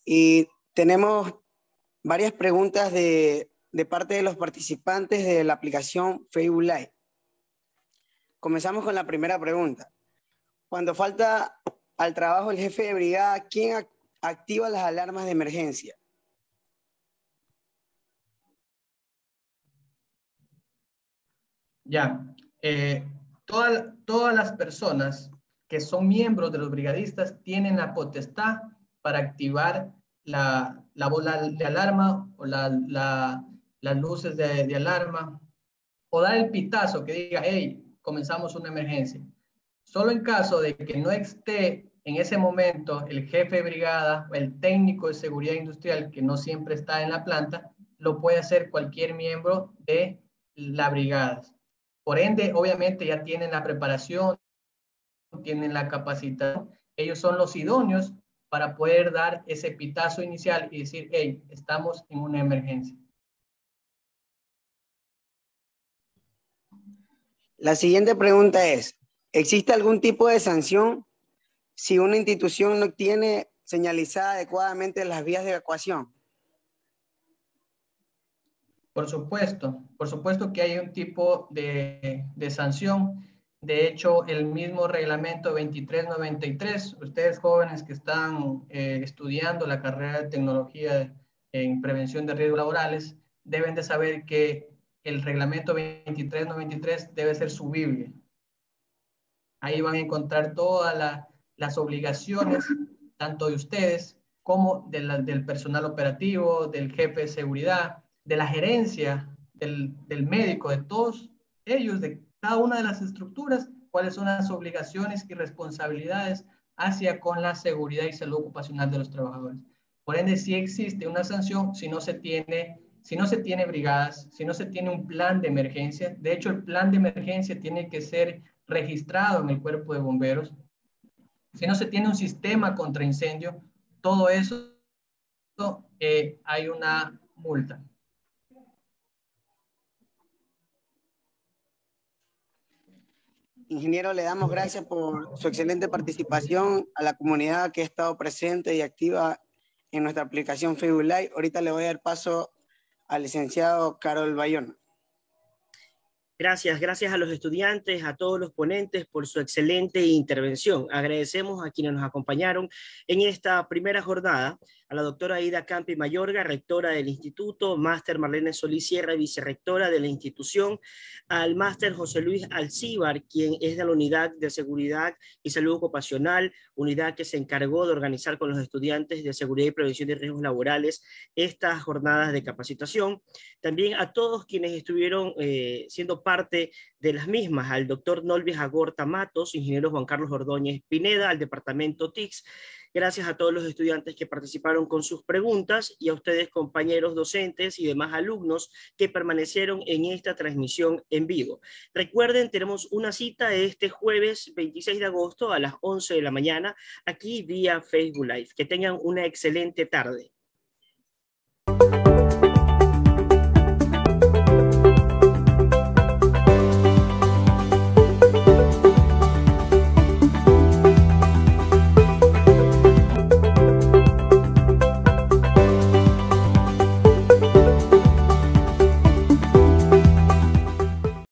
Y tenemos varias preguntas de parte de los participantes de la aplicación Facebook Live. Comenzamos con la primera pregunta. Cuando falta al trabajo el jefe de brigada, ¿quién activa las alarmas de emergencia? Ya, todas las personas que son miembros de los brigadistas tienen la potestad para activar la bola de alarma o las luces de alarma, o dar el pitazo que diga: hey, comenzamos una emergencia. Solo en caso de que no esté en ese momento el jefe de brigada o el técnico de seguridad industrial, que no siempre está en la planta, lo puede hacer cualquier miembro de la brigada. Por ende, obviamente ya tienen la preparación, tienen la capacitación. Ellos son los idóneos para poder dar ese pitazo inicial y decir: hey, estamos en una emergencia. La siguiente pregunta es: ¿existe algún tipo de sanción si una institución no tiene señalizada adecuadamente las vías de evacuación? Por supuesto que hay un tipo de sanción. De hecho, el mismo reglamento 2393, ustedes jóvenes que están estudiando la carrera de tecnología en prevención de riesgos laborales, deben de saber que el reglamento 2393 debe ser su Biblia. Ahí van a encontrar todas las obligaciones, tanto de ustedes como del personal operativo, del jefe de seguridad, de la gerencia, del médico, de todos ellos, de cada una de las estructuras, cuáles son las obligaciones y responsabilidades hacia con la seguridad y salud ocupacional de los trabajadores. Por ende, sí existe una sanción si no se tiene brigadas, si no se tiene un plan de emergencia. De hecho, el plan de emergencia tiene que ser registrado en el cuerpo de bomberos, si no se tiene un sistema contra incendio, todo eso hay una multa. Ingeniero, le damos gracias por su excelente participación, a la comunidad que ha estado presente y activa en nuestra aplicación Facebook Live. Ahorita le voy a dar paso al licenciado Carol Bayona. Gracias a los estudiantes, a todos los ponentes por su excelente intervención. Agradecemos a quienes nos acompañaron en esta primera jornada, a la doctora Aida Campi Mayorga, rectora del instituto, máster Marlene Solís Sierra, vicerrectora de la institución, al máster José Luis Alcíbar, quien es de la Unidad de Seguridad y Salud Ocupacional, unidad que se encargó de organizar con los estudiantes de Seguridad y Prevención de Riesgos Laborales estas jornadas de capacitación. También a todos quienes estuvieron siendo parte de las mismas, al doctor Nolvis Agorta Matos, ingeniero Juan Carlos Ordóñez Pineda, al departamento TICS. Gracias a todos los estudiantes que participaron con sus preguntas y a ustedes, compañeros docentes y demás alumnos que permanecieron en esta transmisión en vivo. Recuerden, tenemos una cita este jueves 26 de agosto a las 11 de la mañana aquí vía Facebook Live. Que tengan una excelente tarde.